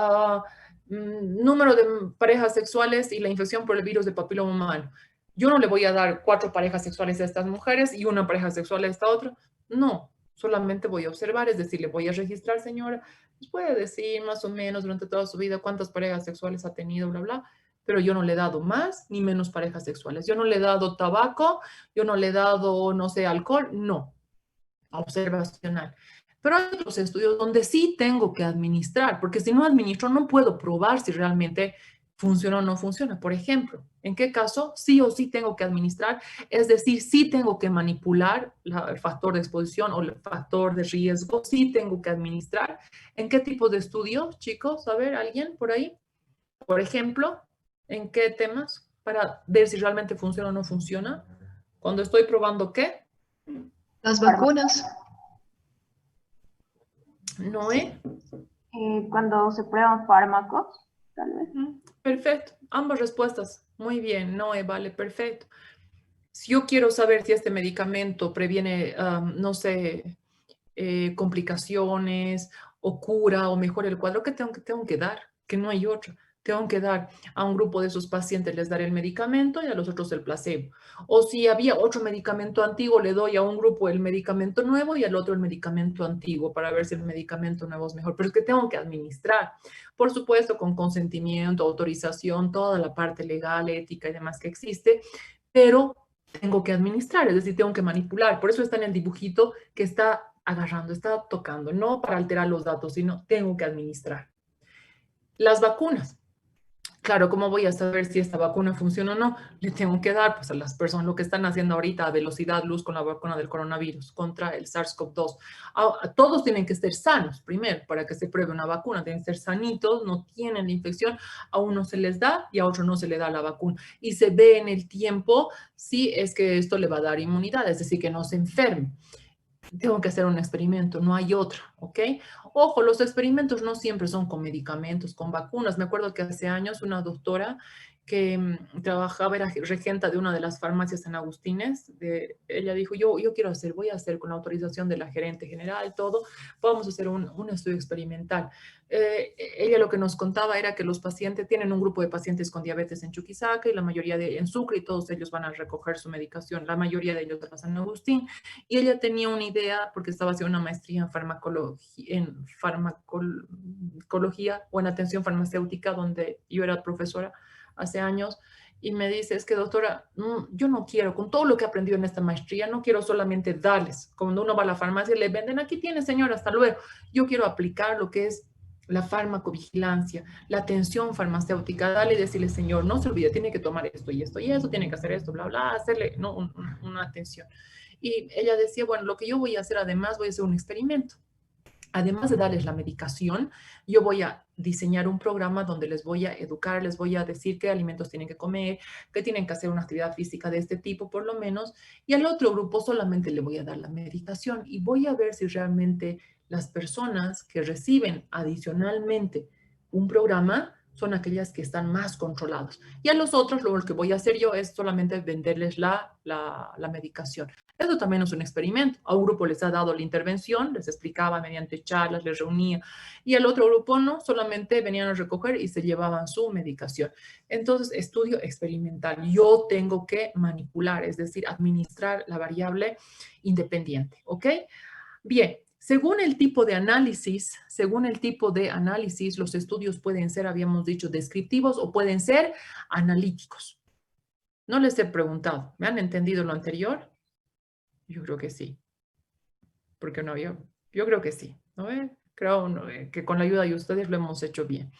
número de parejas sexuales y la infección por el virus de papiloma humano. Yo no le voy a dar 4 parejas sexuales a estas mujeres y una pareja sexual a esta otra. No, solamente voy a observar, es decir, le voy a registrar, señora. Pues puede decir más o menos durante toda su vida cuántas parejas sexuales ha tenido, bla, bla. Pero yo no le he dado más ni menos parejas sexuales. Yo no le he dado tabaco, yo no le he dado, no sé, alcohol, no. Observacional. Pero hay otros estudios donde sí tengo que administrar, porque si no administro no puedo probar si realmente funciona o no funciona. Por ejemplo, ¿en qué caso sí o sí tengo que administrar? Es decir, sí tengo que manipular el factor de exposición o el factor de riesgo, sí tengo que administrar. ¿En qué tipo de estudio, chicos? A ver, ¿alguien por ahí? Por ejemplo, ¿en qué temas? Para ver si realmente funciona o no funciona. Cuando estoy probando, ¿qué? Las vacunas. Noé. Cuando se prueban fármacos, tal vez. Perfecto, ambas respuestas. Muy bien, Noé, vale, perfecto. Si yo quiero saber si este medicamento previene, no sé, complicaciones o cura o mejora el cuadro, ¿qué tengo que dar? Que no hay otro. Tengo que dar a un grupo de esos pacientes, les daré el medicamento y a los otros el placebo. O si había otro medicamento antiguo, le doy a un grupo el medicamento nuevo y al otro el medicamento antiguo para ver si el medicamento nuevo es mejor. Pero es que tengo que administrar, por supuesto, con consentimiento, autorización, toda la parte legal, ética y demás que existe, pero tengo que administrar, es decir, tengo que manipular. Por eso está en el dibujito que está agarrando, está tocando, no para alterar los datos, sino tengo que administrar. Las vacunas. Claro, ¿cómo voy a saber si esta vacuna funciona o no? Le tengo que dar pues, a las personas lo que están haciendo ahorita a velocidad luz con la vacuna del coronavirus contra el SARS-CoV-2. Todos tienen que estar sanos primero para que se pruebe una vacuna. Tienen que ser sanitos, no tienen la infección. A uno se les da y a otro no se le da la vacuna. Y se ve en el tiempo si es que esto le va a dar inmunidad, es decir, que no se enferme. Tengo que hacer un experimento, no hay otra, ¿ok? Ojo, los experimentos no siempre son con medicamentos, con vacunas. Me acuerdo que hace años una doctora que trabajaba, era regenta de una de las farmacias San Agustines, ella dijo, yo voy a hacer con la autorización de la gerente general, todo, vamos a hacer un estudio experimental. Ella lo que nos contaba era que los pacientes, tienen un grupo de pacientes con diabetes en Chuquisaca y la mayoría en Sucre y todos ellos van a recoger su medicación, la mayoría de ellos de la San Agustín. Y ella tenía una idea, porque estaba haciendo una maestría en farmacología o en atención farmacéutica, donde yo era profesora hace años, y me dice, es que doctora, yo no quiero, con todo lo que he aprendido en esta maestría, no quiero solamente darles, cuando uno va a la farmacia le venden, aquí tiene señora, hasta luego. Yo quiero aplicar lo que es la farmacovigilancia, la atención farmacéutica, dale y decirle, señor, no se olvide, tiene que tomar esto y esto y eso, tiene que hacer esto, bla, bla, hacerle ¿no? una atención. Y ella decía, bueno, lo que yo voy a hacer además, voy a hacer un experimento. Además de darles la medicación, yo voy a diseñar un programa donde les voy a educar, les voy a decir qué alimentos tienen que comer, que tienen que hacer una actividad física de este tipo por lo menos, y al otro grupo solamente le voy a dar la medicación y voy a ver si realmente las personas que reciben adicionalmente un programa son aquellas que están más controladas. Y a los otros, lo que voy a hacer yo es solamente venderles la medicación. Eso también es un experimento. A un grupo les ha dado la intervención, les explicaba mediante charlas, les reunía, y al otro grupo no, solamente venían a recoger y se llevaban su medicación. Entonces, estudio experimental. Yo tengo que manipular, es decir, administrar la variable independiente, ¿ok? Bien. Según el tipo de análisis, los estudios pueden ser, habíamos dicho, descriptivos o pueden ser analíticos. No les he preguntado, ¿me han entendido lo anterior? Yo creo que sí. Porque no había, yo creo que sí, ¿no? Creo que con la ayuda de ustedes lo hemos hecho bien.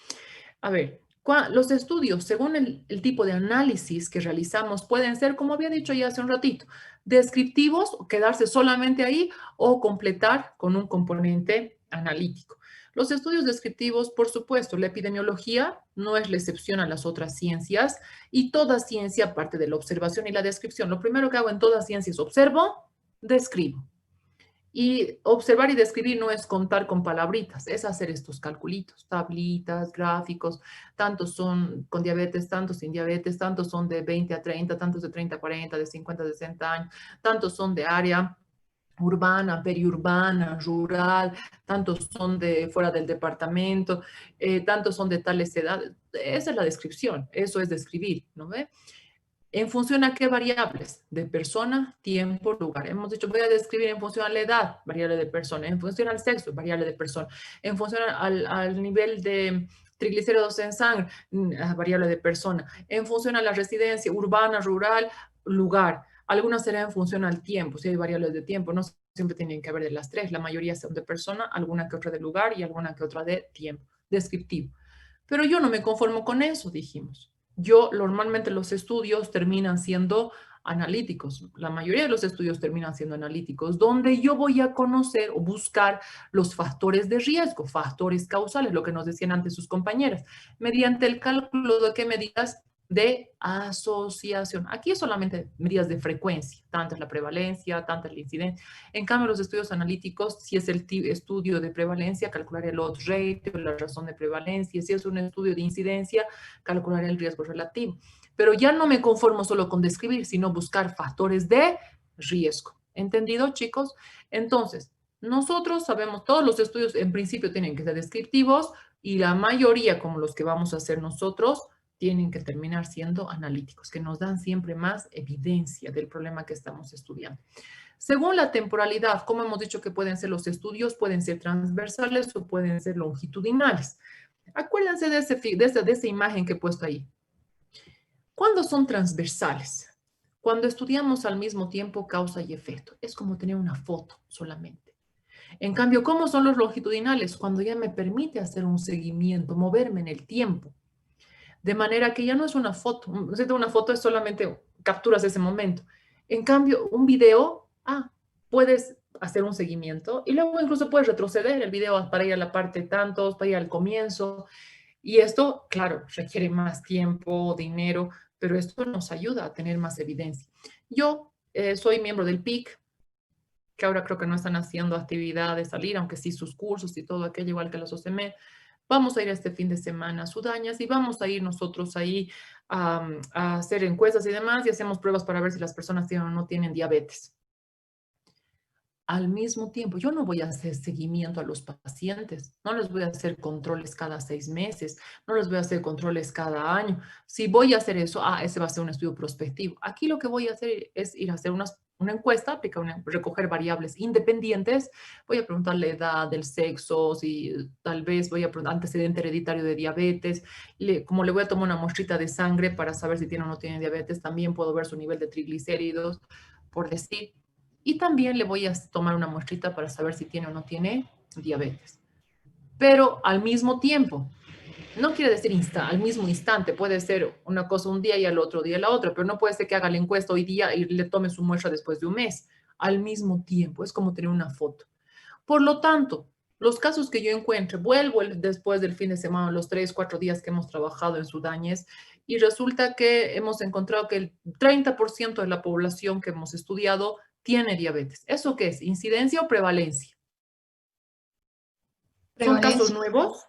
A ver, los estudios, según el tipo de análisis que realizamos, pueden ser, como había dicho ya hace un ratito, descriptivos, quedarse solamente ahí, o completar con un componente analítico. Los estudios descriptivos, por supuesto, la epidemiología no es la excepción a las otras ciencias, y toda ciencia parte de la observación y la descripción. Lo primero que hago en toda ciencia es observo, describo. Y observar y describir no es contar con palabritas, es hacer estos calculitos, tablitas, gráficos, tantos son con diabetes, tantos sin diabetes, tantos son de 20 a 30, tantos de 30 a 40, de 50 a 60 años, tantos son de área urbana, periurbana, rural, tantos son de fuera del departamento, tantos son de tales edades. Esa es la descripción, eso es describir, ¿no ve? ¿En función a qué variables? De persona, tiempo, lugar. Hemos dicho, voy a describir en función a la edad, variable de persona. En función al sexo, variable de persona. En función al nivel de triglicéridos en sangre, variable de persona. En función a la residencia urbana, rural, lugar. Algunas serán en función al tiempo, si hay variables de tiempo. No siempre tienen que haber de las tres. La mayoría son de persona, alguna que otra de lugar y alguna que otra de tiempo. Descriptivo. Pero yo no me conformo con eso, dijimos. Normalmente los estudios terminan siendo analíticos. La mayoría de los estudios terminan siendo analíticos, donde yo voy a conocer o buscar los factores de riesgo, factores causales, lo que nos decían antes sus compañeras, mediante el cálculo de qué medidas de asociación. Aquí es solamente medidas de frecuencia, tanta es la prevalencia, tanta es la incidencia. En cambio, los estudios analíticos, si es el estudio de prevalencia, calcularé el odds ratio, la razón de prevalencia. Si es un estudio de incidencia, calcularé el riesgo relativo. Pero ya no me conformo solo con describir, sino buscar factores de riesgo. ¿Entendido, chicos? Entonces, nosotros sabemos, todos los estudios en principio tienen que ser descriptivos y la mayoría, como los que vamos a hacer nosotros, tienen que terminar siendo analíticos, que nos dan siempre más evidencia del problema que estamos estudiando. Según la temporalidad, como hemos dicho que pueden ser los estudios, pueden ser transversales o pueden ser longitudinales. Acuérdense de esa imagen que he puesto ahí. ¿Cuándo son transversales? Cuando estudiamos al mismo tiempo causa y efecto. Es como tener una foto solamente. En cambio, ¿cómo son los longitudinales? Cuando ya me permite hacer un seguimiento, moverme en el tiempo. De manera que ya no es una foto. Una foto es solamente capturas ese momento. En cambio, un video, puedes hacer un seguimiento y luego incluso puedes retroceder el video para ir a la parte tantos, para ir al comienzo. Y esto, claro, requiere más tiempo, dinero, pero esto nos ayuda a tener más evidencia. Yo soy miembro del PIC, que ahora creo que no están haciendo actividad de salir, aunque sí sus cursos y todo aquello, igual que los OCME. Vamos a ir este fin de semana a Sudañas y vamos a ir nosotros ahí a hacer encuestas y demás y hacemos pruebas para ver si las personas tienen o no tienen diabetes. Al mismo tiempo, yo no voy a hacer seguimiento a los pacientes, no les voy a hacer controles cada 6 meses, no les voy a hacer controles cada año. Si voy a hacer eso, ese va a ser un estudio prospectivo. Aquí lo que voy a hacer es ir a hacer una encuesta, recoger variables independientes. Voy a preguntar la edad, el sexo, si tal vez voy a preguntar antecedente hereditario de diabetes. Como le voy a tomar una muestrita de sangre para saber si tiene o no tiene diabetes, también puedo ver su nivel de triglicéridos, por decir. Y también le voy a tomar una muestrita para saber si tiene o no tiene diabetes. Pero al mismo tiempo, no quiere decir al mismo instante, puede ser una cosa un día y al otro día la otra, pero no puede ser que haga la encuesta hoy día y le tome su muestra después de un mes. Al mismo tiempo, es como tener una foto. Por lo tanto, los casos que yo encuentre, vuelvo después del fin de semana, los 3, 4 días que hemos trabajado en Sudañes, y resulta que hemos encontrado que el 30% de la población que hemos estudiado tiene diabetes. ¿Eso qué es? ¿Incidencia o prevalencia? ¿Son casos nuevos?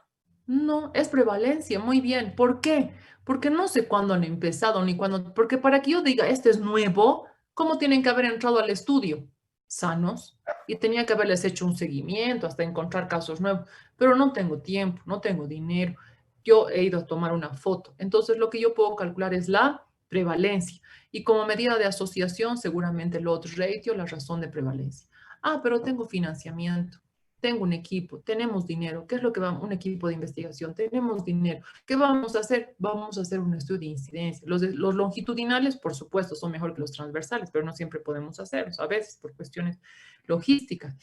No, es prevalencia, muy bien. ¿Por qué? Porque no sé cuándo han empezado ni cuándo, porque para que yo diga, este es nuevo, ¿cómo tienen que haber entrado al estudio? Sanos. Y tenía que haberles hecho un seguimiento hasta encontrar casos nuevos, pero no tengo tiempo, no tengo dinero. Yo he ido a tomar una foto. Entonces, lo que yo puedo calcular es la prevalencia. Y como medida de asociación, seguramente el odds ratio, la razón de prevalencia. Ah, pero tengo financiamiento. Tengo un equipo, tenemos dinero. ¿Qué es lo que vamos? Un equipo de investigación, tenemos dinero. ¿Qué vamos a hacer? Vamos a hacer un estudio de incidencia. Los longitudinales, por supuesto, son mejor que los transversales, pero no siempre podemos hacerlos, a veces por cuestiones logísticas,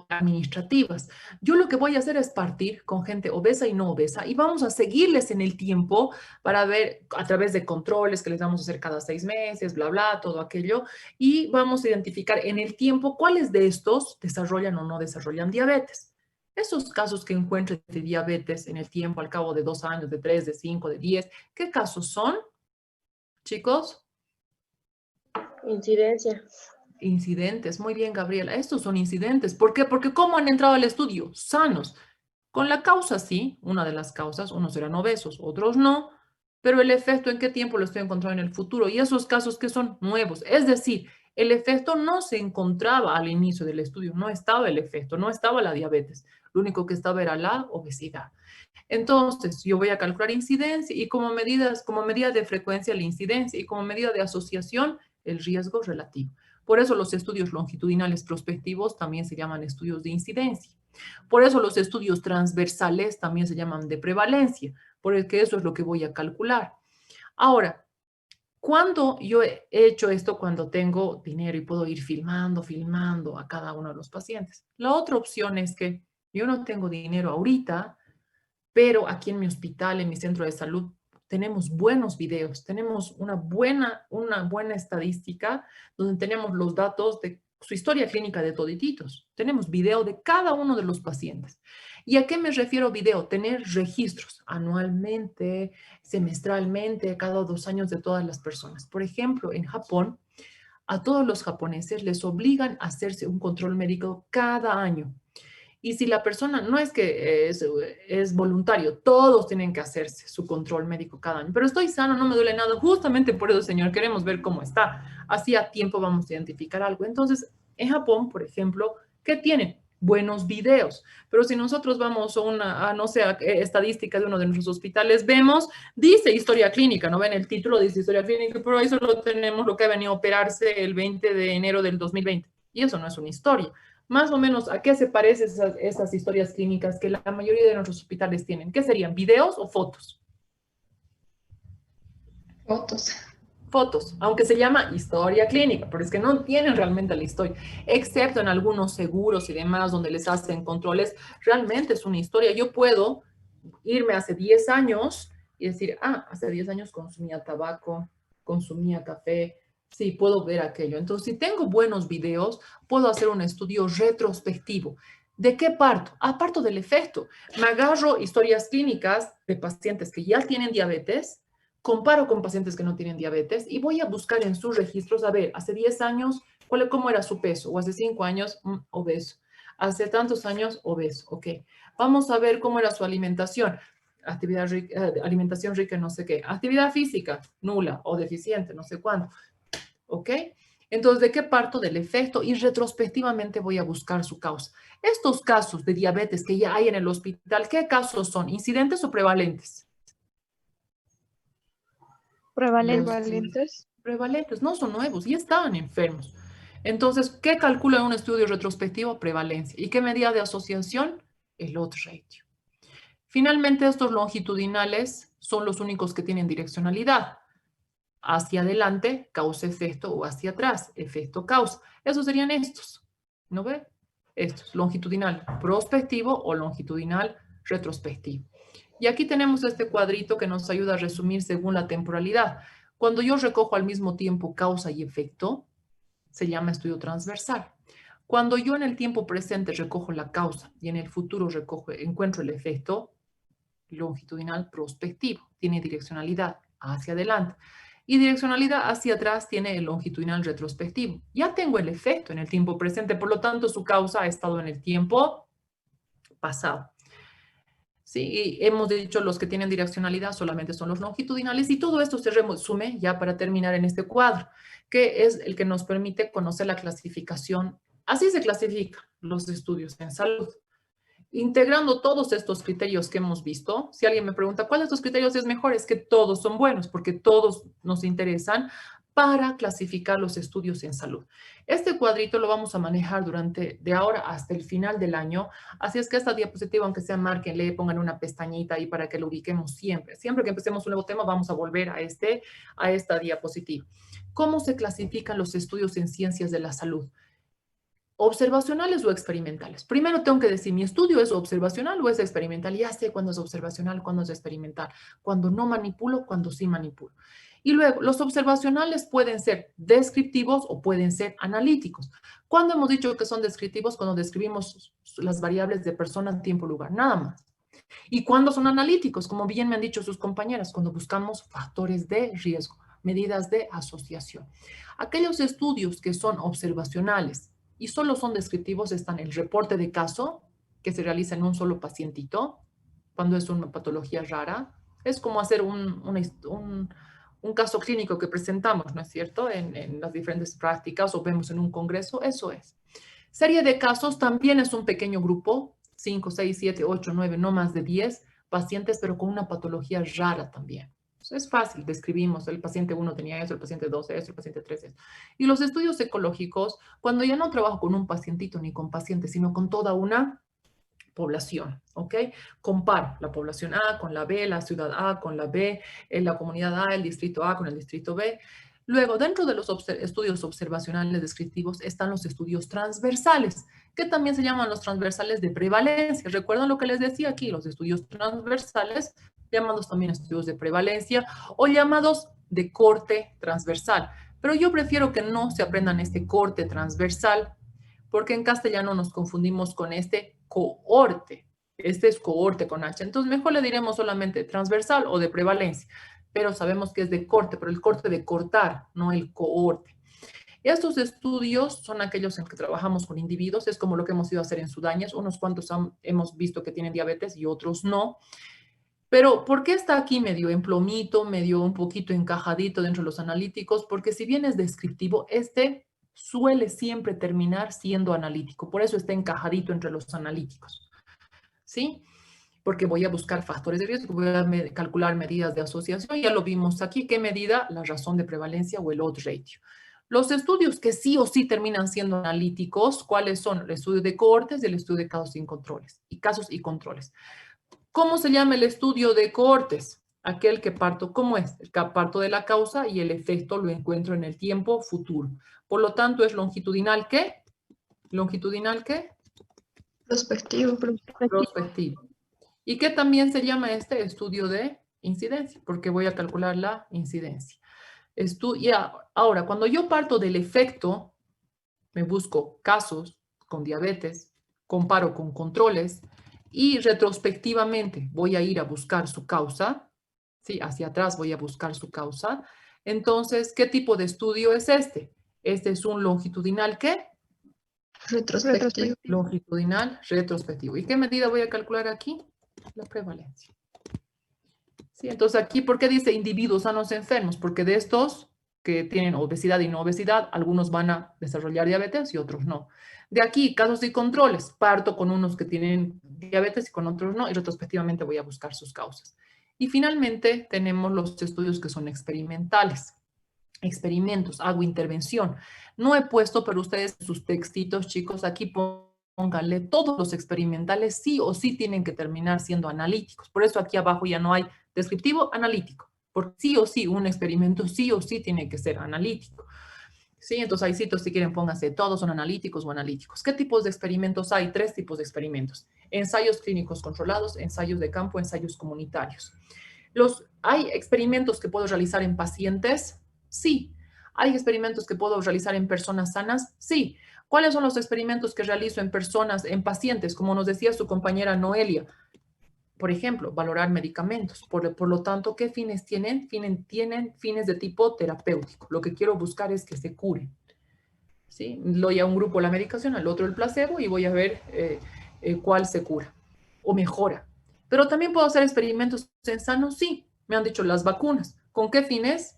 administrativas. Yo lo que voy a hacer es partir con gente obesa y no obesa y vamos a seguirles en el tiempo para ver a través de controles que les vamos a hacer cada 6 meses, bla, bla, todo aquello, y vamos a identificar en el tiempo cuáles de estos desarrollan o no desarrollan diabetes. Esos casos que encuentre de diabetes en el tiempo, al cabo de 2 años, de 3, de 5, de 10, ¿qué casos son, chicos? Incidencia. Incidentes, muy bien, Gabriela. Estos son incidentes. ¿Por qué? Porque ¿cómo han entrado al estudio? Sanos. Con la causa, sí, una de las causas, unos eran obesos, otros no, pero el efecto en qué tiempo lo estoy encontrando en el futuro y esos casos que son nuevos. Es decir, el efecto no se encontraba al inicio del estudio, no estaba el efecto, no estaba la diabetes, lo único que estaba era la obesidad. Entonces, yo voy a calcular incidencia y como medida de frecuencia la incidencia y como medida de asociación el riesgo relativo. Por eso los estudios longitudinales prospectivos también se llaman estudios de incidencia. Por eso los estudios transversales también se llaman de prevalencia, porque eso es lo que voy a calcular. Ahora, cuando yo he hecho esto, cuando tengo dinero y puedo ir filmando a cada uno de los pacientes. La otra opción es que yo no tengo dinero ahorita, pero aquí en mi hospital, en mi centro de salud, tenemos buenos videos, tenemos una buena estadística donde tenemos los datos de su historia clínica de todititos. Tenemos video de cada uno de los pacientes. ¿Y a qué me refiero video? Tener registros anualmente, semestralmente, cada 2 años de todas las personas. Por ejemplo, en Japón, a todos los japoneses les obligan a hacerse un control médico cada año. Y si la persona no es que es voluntario, todos tienen que hacerse su control médico cada año. Pero estoy sano, no me duele nada. Justamente por eso, señor, queremos ver cómo está. Así a tiempo vamos a identificar algo. Entonces, en Japón, por ejemplo, ¿qué tienen? Buenos videos. Pero si nosotros vamos a no sé, estadística de uno de nuestros hospitales, vemos, dice historia clínica, ¿no ven? El título dice historia clínica, pero ahí solo tenemos lo que ha venido a operarse el 20 de enero del 2020. Y eso no es una historia. Más o menos, ¿a qué se parecen esas historias clínicas que la mayoría de nuestros hospitales tienen? ¿Qué serían? ¿Videos o fotos? Fotos. Fotos, aunque se llama historia clínica, pero es que no tienen realmente la historia, excepto en algunos seguros y demás donde les hacen controles, realmente es una historia. Yo puedo irme hace 10 años y decir, hace 10 años consumía tabaco, consumía café, sí, puedo ver aquello. Entonces, si tengo buenos videos, puedo hacer un estudio retrospectivo. ¿De qué parto? Parto del efecto. Me agarro historias clínicas de pacientes que ya tienen diabetes, comparo con pacientes que no tienen diabetes y voy a buscar en sus registros, a ver, hace 10 años, ¿cómo era su peso? O hace 5 años, obeso. Hace tantos años, obeso. Ok. Vamos a ver cómo era su alimentación. Alimentación rica en no sé qué. Actividad física, nula o deficiente, no sé cuánto. ¿Ok? Entonces, ¿de qué parto? Del efecto y retrospectivamente voy a buscar su causa. Estos casos de diabetes que ya hay en el hospital, ¿qué casos son? ¿Incidentes o prevalentes? Prevalentes. Prevalentes, no son nuevos, ya estaban enfermos. Entonces, ¿qué calcula en un estudio retrospectivo? Prevalencia. ¿Y qué medida de asociación? El odds ratio. Finalmente, estos longitudinales son los únicos que tienen direccionalidad. Hacia adelante, causa-efecto, o hacia atrás, efecto-causa. Esos serían estos, ¿no ve? Estos, longitudinal prospectivo o longitudinal retrospectivo. Y aquí tenemos este cuadrito que nos ayuda a resumir según la temporalidad. Cuando yo recojo al mismo tiempo causa y efecto, se llama estudio transversal. Cuando yo en el tiempo presente recojo la causa y en el futuro encuentro el efecto, longitudinal prospectivo, tiene direccionalidad hacia adelante. Y direccionalidad hacia atrás tiene el longitudinal retrospectivo. Ya tengo el efecto en el tiempo presente, por lo tanto su causa ha estado en el tiempo pasado. Sí, y hemos dicho los que tienen direccionalidad solamente son los longitudinales y todo esto se resume ya para terminar en este cuadro, que es el que nos permite conocer la clasificación. Así se clasifican los estudios en salud. Integrando todos estos criterios que hemos visto, si alguien me pregunta cuál de estos criterios es mejor, es que todos son buenos porque todos nos interesan para clasificar los estudios en salud. Este cuadrito lo vamos a manejar de ahora hasta el final del año, así es que esta diapositiva, aunque sea márquenle, pongan una pestañita ahí para que lo ubiquemos siempre. Siempre que empecemos un nuevo tema, vamos a volver a esta diapositiva. ¿Cómo se clasifican los estudios en ciencias de la salud? ¿Observacionales o experimentales? Primero tengo que decir, ¿mi estudio es observacional o es experimental? Ya sé cuándo es observacional, cuándo es experimental, cuándo no manipulo, cuándo sí manipulo. Y luego, los observacionales pueden ser descriptivos o pueden ser analíticos. ¿Cuándo hemos dicho que son descriptivos? Cuando describimos las variables de persona, tiempo, lugar, nada más. ¿Y cuándo son analíticos? Como bien me han dicho sus compañeras, cuando buscamos factores de riesgo, medidas de asociación. Aquellos estudios que son observacionales y solo son descriptivos están el reporte de caso, que se realiza en un solo pacientito, cuando es una patología rara. Es como hacer un caso clínico que presentamos, ¿no es cierto?, en las diferentes prácticas o vemos en un congreso, eso es. Serie de casos también es un pequeño grupo, 5, 6, 7, 8, 9, no más de 10 pacientes, pero con una patología rara también. Es fácil, describimos, el paciente 1 tenía eso, el paciente 2 eso, el paciente 3 eso. Y los estudios ecológicos, cuando ya no trabajo con un pacientito ni con pacientes, sino con toda una población, ¿ok? Comparo la población A con la B, la ciudad A con la B, la comunidad A, el distrito A con el distrito B. Luego, dentro de los estudios observacionales descriptivos están los estudios transversales, que también se llaman los transversales de prevalencia. ¿Recuerdan lo que les decía aquí? Los estudios transversales, llamados también estudios de prevalencia o llamados de corte transversal. Pero yo prefiero que no se aprendan este corte transversal, porque en castellano nos confundimos con este cohorte. Este es cohorte con H. Entonces, mejor le diremos solamente transversal o de prevalencia, pero sabemos que es de corte, pero el corte de cortar, no el cohorte. Estos estudios son aquellos en que trabajamos con individuos, es como lo que hemos ido a hacer en Sudañas, unos cuantos hemos visto que tienen diabetes y otros no. Pero, ¿por qué está aquí medio en plomito, medio un poquito encajadito dentro de los analíticos? Porque si bien es descriptivo, suele siempre terminar siendo analítico. Por eso está encajadito entre los analíticos. ¿Sí? Porque voy a buscar factores de riesgo, voy a calcular medidas de asociación. Ya lo vimos aquí. ¿Qué medida? La razón de prevalencia o el odds ratio. Los estudios que sí o sí terminan siendo analíticos, ¿cuáles son? El estudio de cohortes y el estudio de casos y controles. ¿Cómo se llama el estudio de cohortes? Aquel que parto, ¿cómo es? El que parto de la causa y el efecto lo encuentro en el tiempo futuro. Por lo tanto, ¿es longitudinal qué? ¿Longitudinal qué? Prospectivo. Prospectivo. ¿Y qué también se llama este estudio de incidencia? Porque voy a calcular la incidencia. Ahora, cuando yo parto del efecto, me busco casos con diabetes, comparo con controles, y retrospectivamente voy a ir a buscar su causa, ¿sí? Hacia atrás voy a buscar su causa. Entonces, ¿qué tipo de estudio es este? Este es un longitudinal, ¿qué? Retrospectivo. Longitudinal retrospectivo. ¿Y qué medida voy a calcular aquí? La prevalencia. ¿Sí? Entonces, aquí, ¿por qué dice individuos sanos enfermos? Porque de estos que tienen obesidad y no obesidad, algunos van a desarrollar diabetes y otros no. De aquí, casos y controles. Parto con unos que tienen diabetes y con otros no, y retrospectivamente voy a buscar sus causas. Y finalmente tenemos los estudios que son experimentales. Experimentos, hago intervención. No he puesto, pero ustedes sus textitos, chicos, aquí pónganle todos los experimentales sí o sí tienen que terminar siendo analíticos. Por eso aquí abajo ya no hay descriptivo, analítico. Porque sí o sí, un experimento sí o sí tiene que ser analítico. ¿Sí? Entonces, ahí citos, si quieren, pónganse, todos son analíticos o analíticos. ¿Qué tipos de experimentos hay? 3 tipos de experimentos. Ensayos clínicos controlados, ensayos de campo, ensayos comunitarios. ¿Hay experimentos que puedo realizar en pacientes? Sí. ¿Hay experimentos que puedo realizar en personas sanas? Sí. ¿Cuáles son los experimentos que realizo en personas, en pacientes? Como nos decía su compañera Noelia. Por ejemplo, valorar medicamentos. Por lo tanto, ¿qué fines tienen? Tienen fines de tipo terapéutico. Lo que quiero buscar es que se curen. ¿Sí? Doy a un grupo la medicación, al otro el placebo y voy a ver cuál se cura o mejora. Pero también puedo hacer experimentos en sanos, sí. Me han dicho las vacunas. ¿Con qué fines?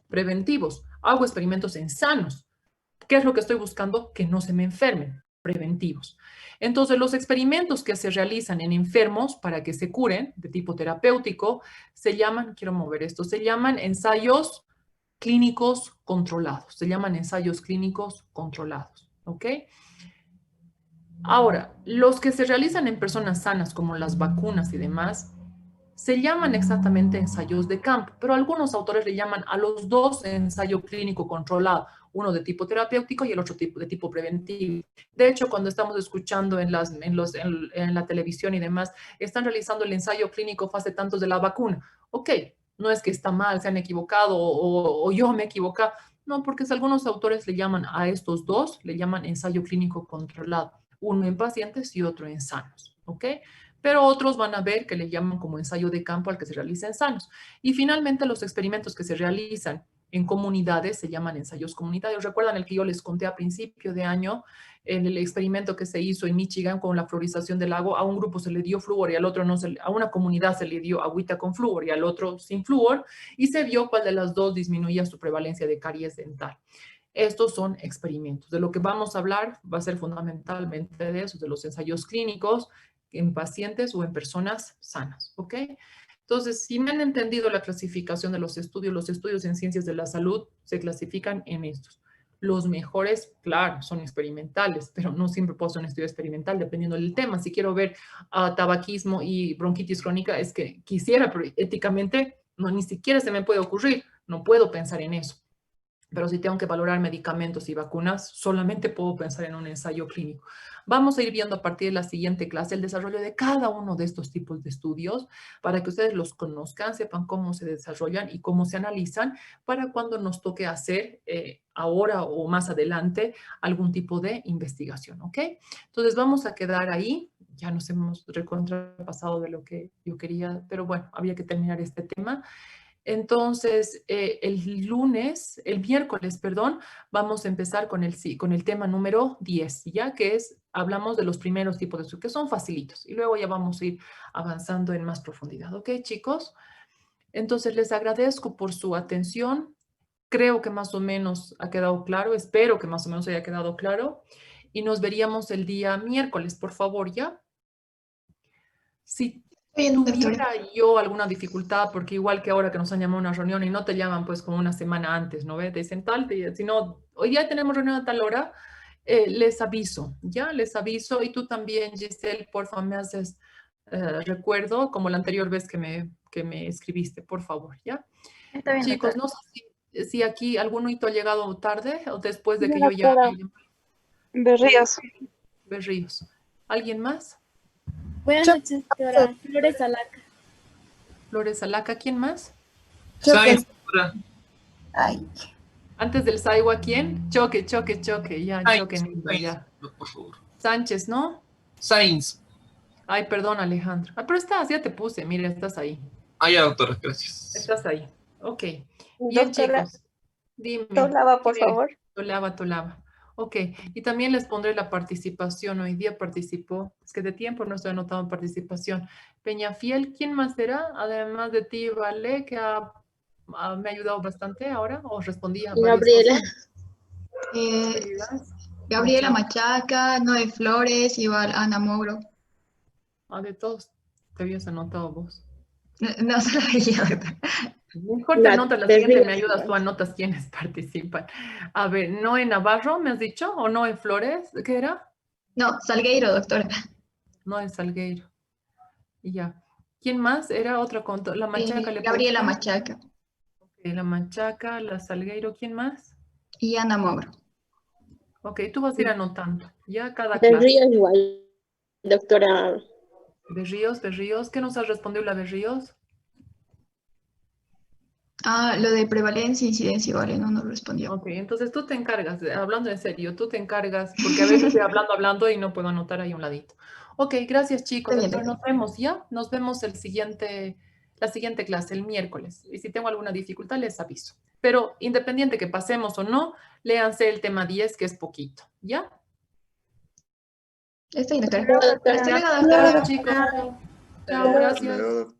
Preventivos. Hago experimentos en sanos. ¿Qué es lo que estoy buscando? Que no se me enfermen, preventivos. Entonces, los experimentos que se realizan en enfermos para que se curen, de tipo terapéutico, se llaman, quiero mover esto, se llaman ensayos clínicos controlados. Se llaman ensayos clínicos controlados, ¿ok? Ahora, los que se realizan en personas sanas, como las vacunas y demás, se llaman exactamente ensayos de campo, pero algunos autores le llaman a los dos ensayo clínico controlado, uno de tipo terapéutico y el otro tipo de tipo preventivo. De hecho, cuando estamos escuchando en la televisión y demás, están realizando el ensayo clínico fase tantos de la vacuna. Ok, no es que está mal, se han equivocado o yo me he equivocado. No, porque algunos autores le llaman a estos dos, le llaman ensayo clínico controlado, uno en pacientes y otro en sanos. ¿Ok? Pero otros van a ver que le llaman como ensayo de campo al que se realiza en sanos. Y finalmente los experimentos que se realizan en comunidades se llaman ensayos comunitarios. ¿Recuerdan el que yo les conté a principio de año? En el experimento que se hizo en Michigan con la fluorización del agua, a un grupo se le dio flúor y al otro no, a una comunidad se le dio agüita con flúor y al otro sin flúor, y se vio cuál de las dos disminuía su prevalencia de caries dental. Estos son experimentos. De lo que vamos a hablar va a ser fundamentalmente de eso, de los ensayos clínicos en pacientes o en personas sanas, ¿ok? Entonces, si me han entendido la clasificación de los estudios en ciencias de la salud se clasifican en estos. Los mejores, claro, son experimentales, pero no siempre puedo hacer un estudio experimental dependiendo del tema. Si quiero ver tabaquismo y bronquitis crónica, es que quisiera, pero éticamente no, ni siquiera se me puede ocurrir. No puedo pensar en eso. Pero si tengo que valorar medicamentos y vacunas, solamente puedo pensar en un ensayo clínico. Vamos a ir viendo a partir de la siguiente clase el desarrollo de cada uno de estos tipos de estudios para que ustedes los conozcan, sepan cómo se desarrollan y cómo se analizan para cuando nos toque hacer ahora o más adelante algún tipo de investigación, ¿ok? Entonces vamos a quedar ahí. Ya nos hemos recontrapasado de lo que yo quería, pero bueno, había que terminar este tema. Entonces, el miércoles, perdón, vamos a empezar con el tema número 10, ya que hablamos de los primeros tipos de estudios, que son facilitos, y luego ya vamos a ir avanzando en más profundidad, ¿ok, chicos? Entonces, les agradezco por su atención. Creo que más o menos ha quedado claro, espero que más o menos haya quedado claro, y nos veríamos el día miércoles, por favor, ¿ya? Si Bien, doctora. tuviera yo alguna dificultad, porque igual que ahora que nos han llamado a una reunión y no te llaman pues como una semana antes, ¿no? Te dicen tal, si no, hoy ya tenemos reunión a tal hora, les aviso, ¿ya? Les aviso. Y tú también, Giselle, porfa, me haces recuerdo como la anterior vez que me escribiste, por favor, ¿ya? Está bien, Chicos, doctora. no sé si aquí algún hito ha llegado tarde o después de que No, yo ya... doctora. Berríos. Berríos. ¿Alguien más? Buenas noches, doctora. Flores Alaca. Flores Alaca, ¿quién más? Science, doctora. Ay, Antes del Saiwa, ¿quién? Choque, ya, Science, choque, ya. por favor. Sánchez, ¿no? Science. Ay, perdón, Alejandro. Ah, pero ya te puse, mira, estás ahí. Ah, ya, doctora, gracias. Estás ahí. Ok. Bien, Doctora, chicos. Dime. Tolaba, por ¿Quién eres? favor. Tolaba. Ok. Y también les pondré la participación. Hoy día participó. Es que de tiempo no estoy anotando participación. Peñafiel, ¿quién más será? Además de ti, Vale, que me ha ayudado bastante ahora. ¿O respondí a varias Gabriela. cosas? eh, Gabriela Machaca, Noé Flores, igual Ana Mogro. Ah, de todos te habías anotado vos. No se la veía, doctora. Mejor te anotas, la siguiente Ríos. me ayudas, tú anotas quiénes participan. A ver, Noé Navarro, ¿me has dicho? ¿O Noé Flores? ¿Qué era? No, Salgueiro, doctora. Noé Salgueiro. Y ya. ¿Quién más? Era otra con la Machaca, ¿le puedes Gabriela decir? Machaca Ok, la Machaca, la Salgueiro, ¿quién más? y Ana Mogro. Ok, tú vas a ir anotando, ya cada De clase. Ríos igual, doctora. Berríos, ¿qué nos has respondido la Berríos? Ah, lo de prevalencia e incidencia, igual, no nos respondió. Ok, entonces tú te encargas, hablando en serio, tú te encargas, porque a veces estoy hablando y no puedo anotar ahí un ladito. Ok, gracias chicos, Está bien, entonces doctora. nos vemos ya, nos vemos la siguiente clase, el miércoles. Y si tengo alguna dificultad les aviso. Pero independiente que pasemos o no, léanse el tema 10, que es poquito, ¿ya? Está bien, doctora. Doctora. Hasta luego, Gracias doctora. chicos. Chao, gracias. Hasta luego.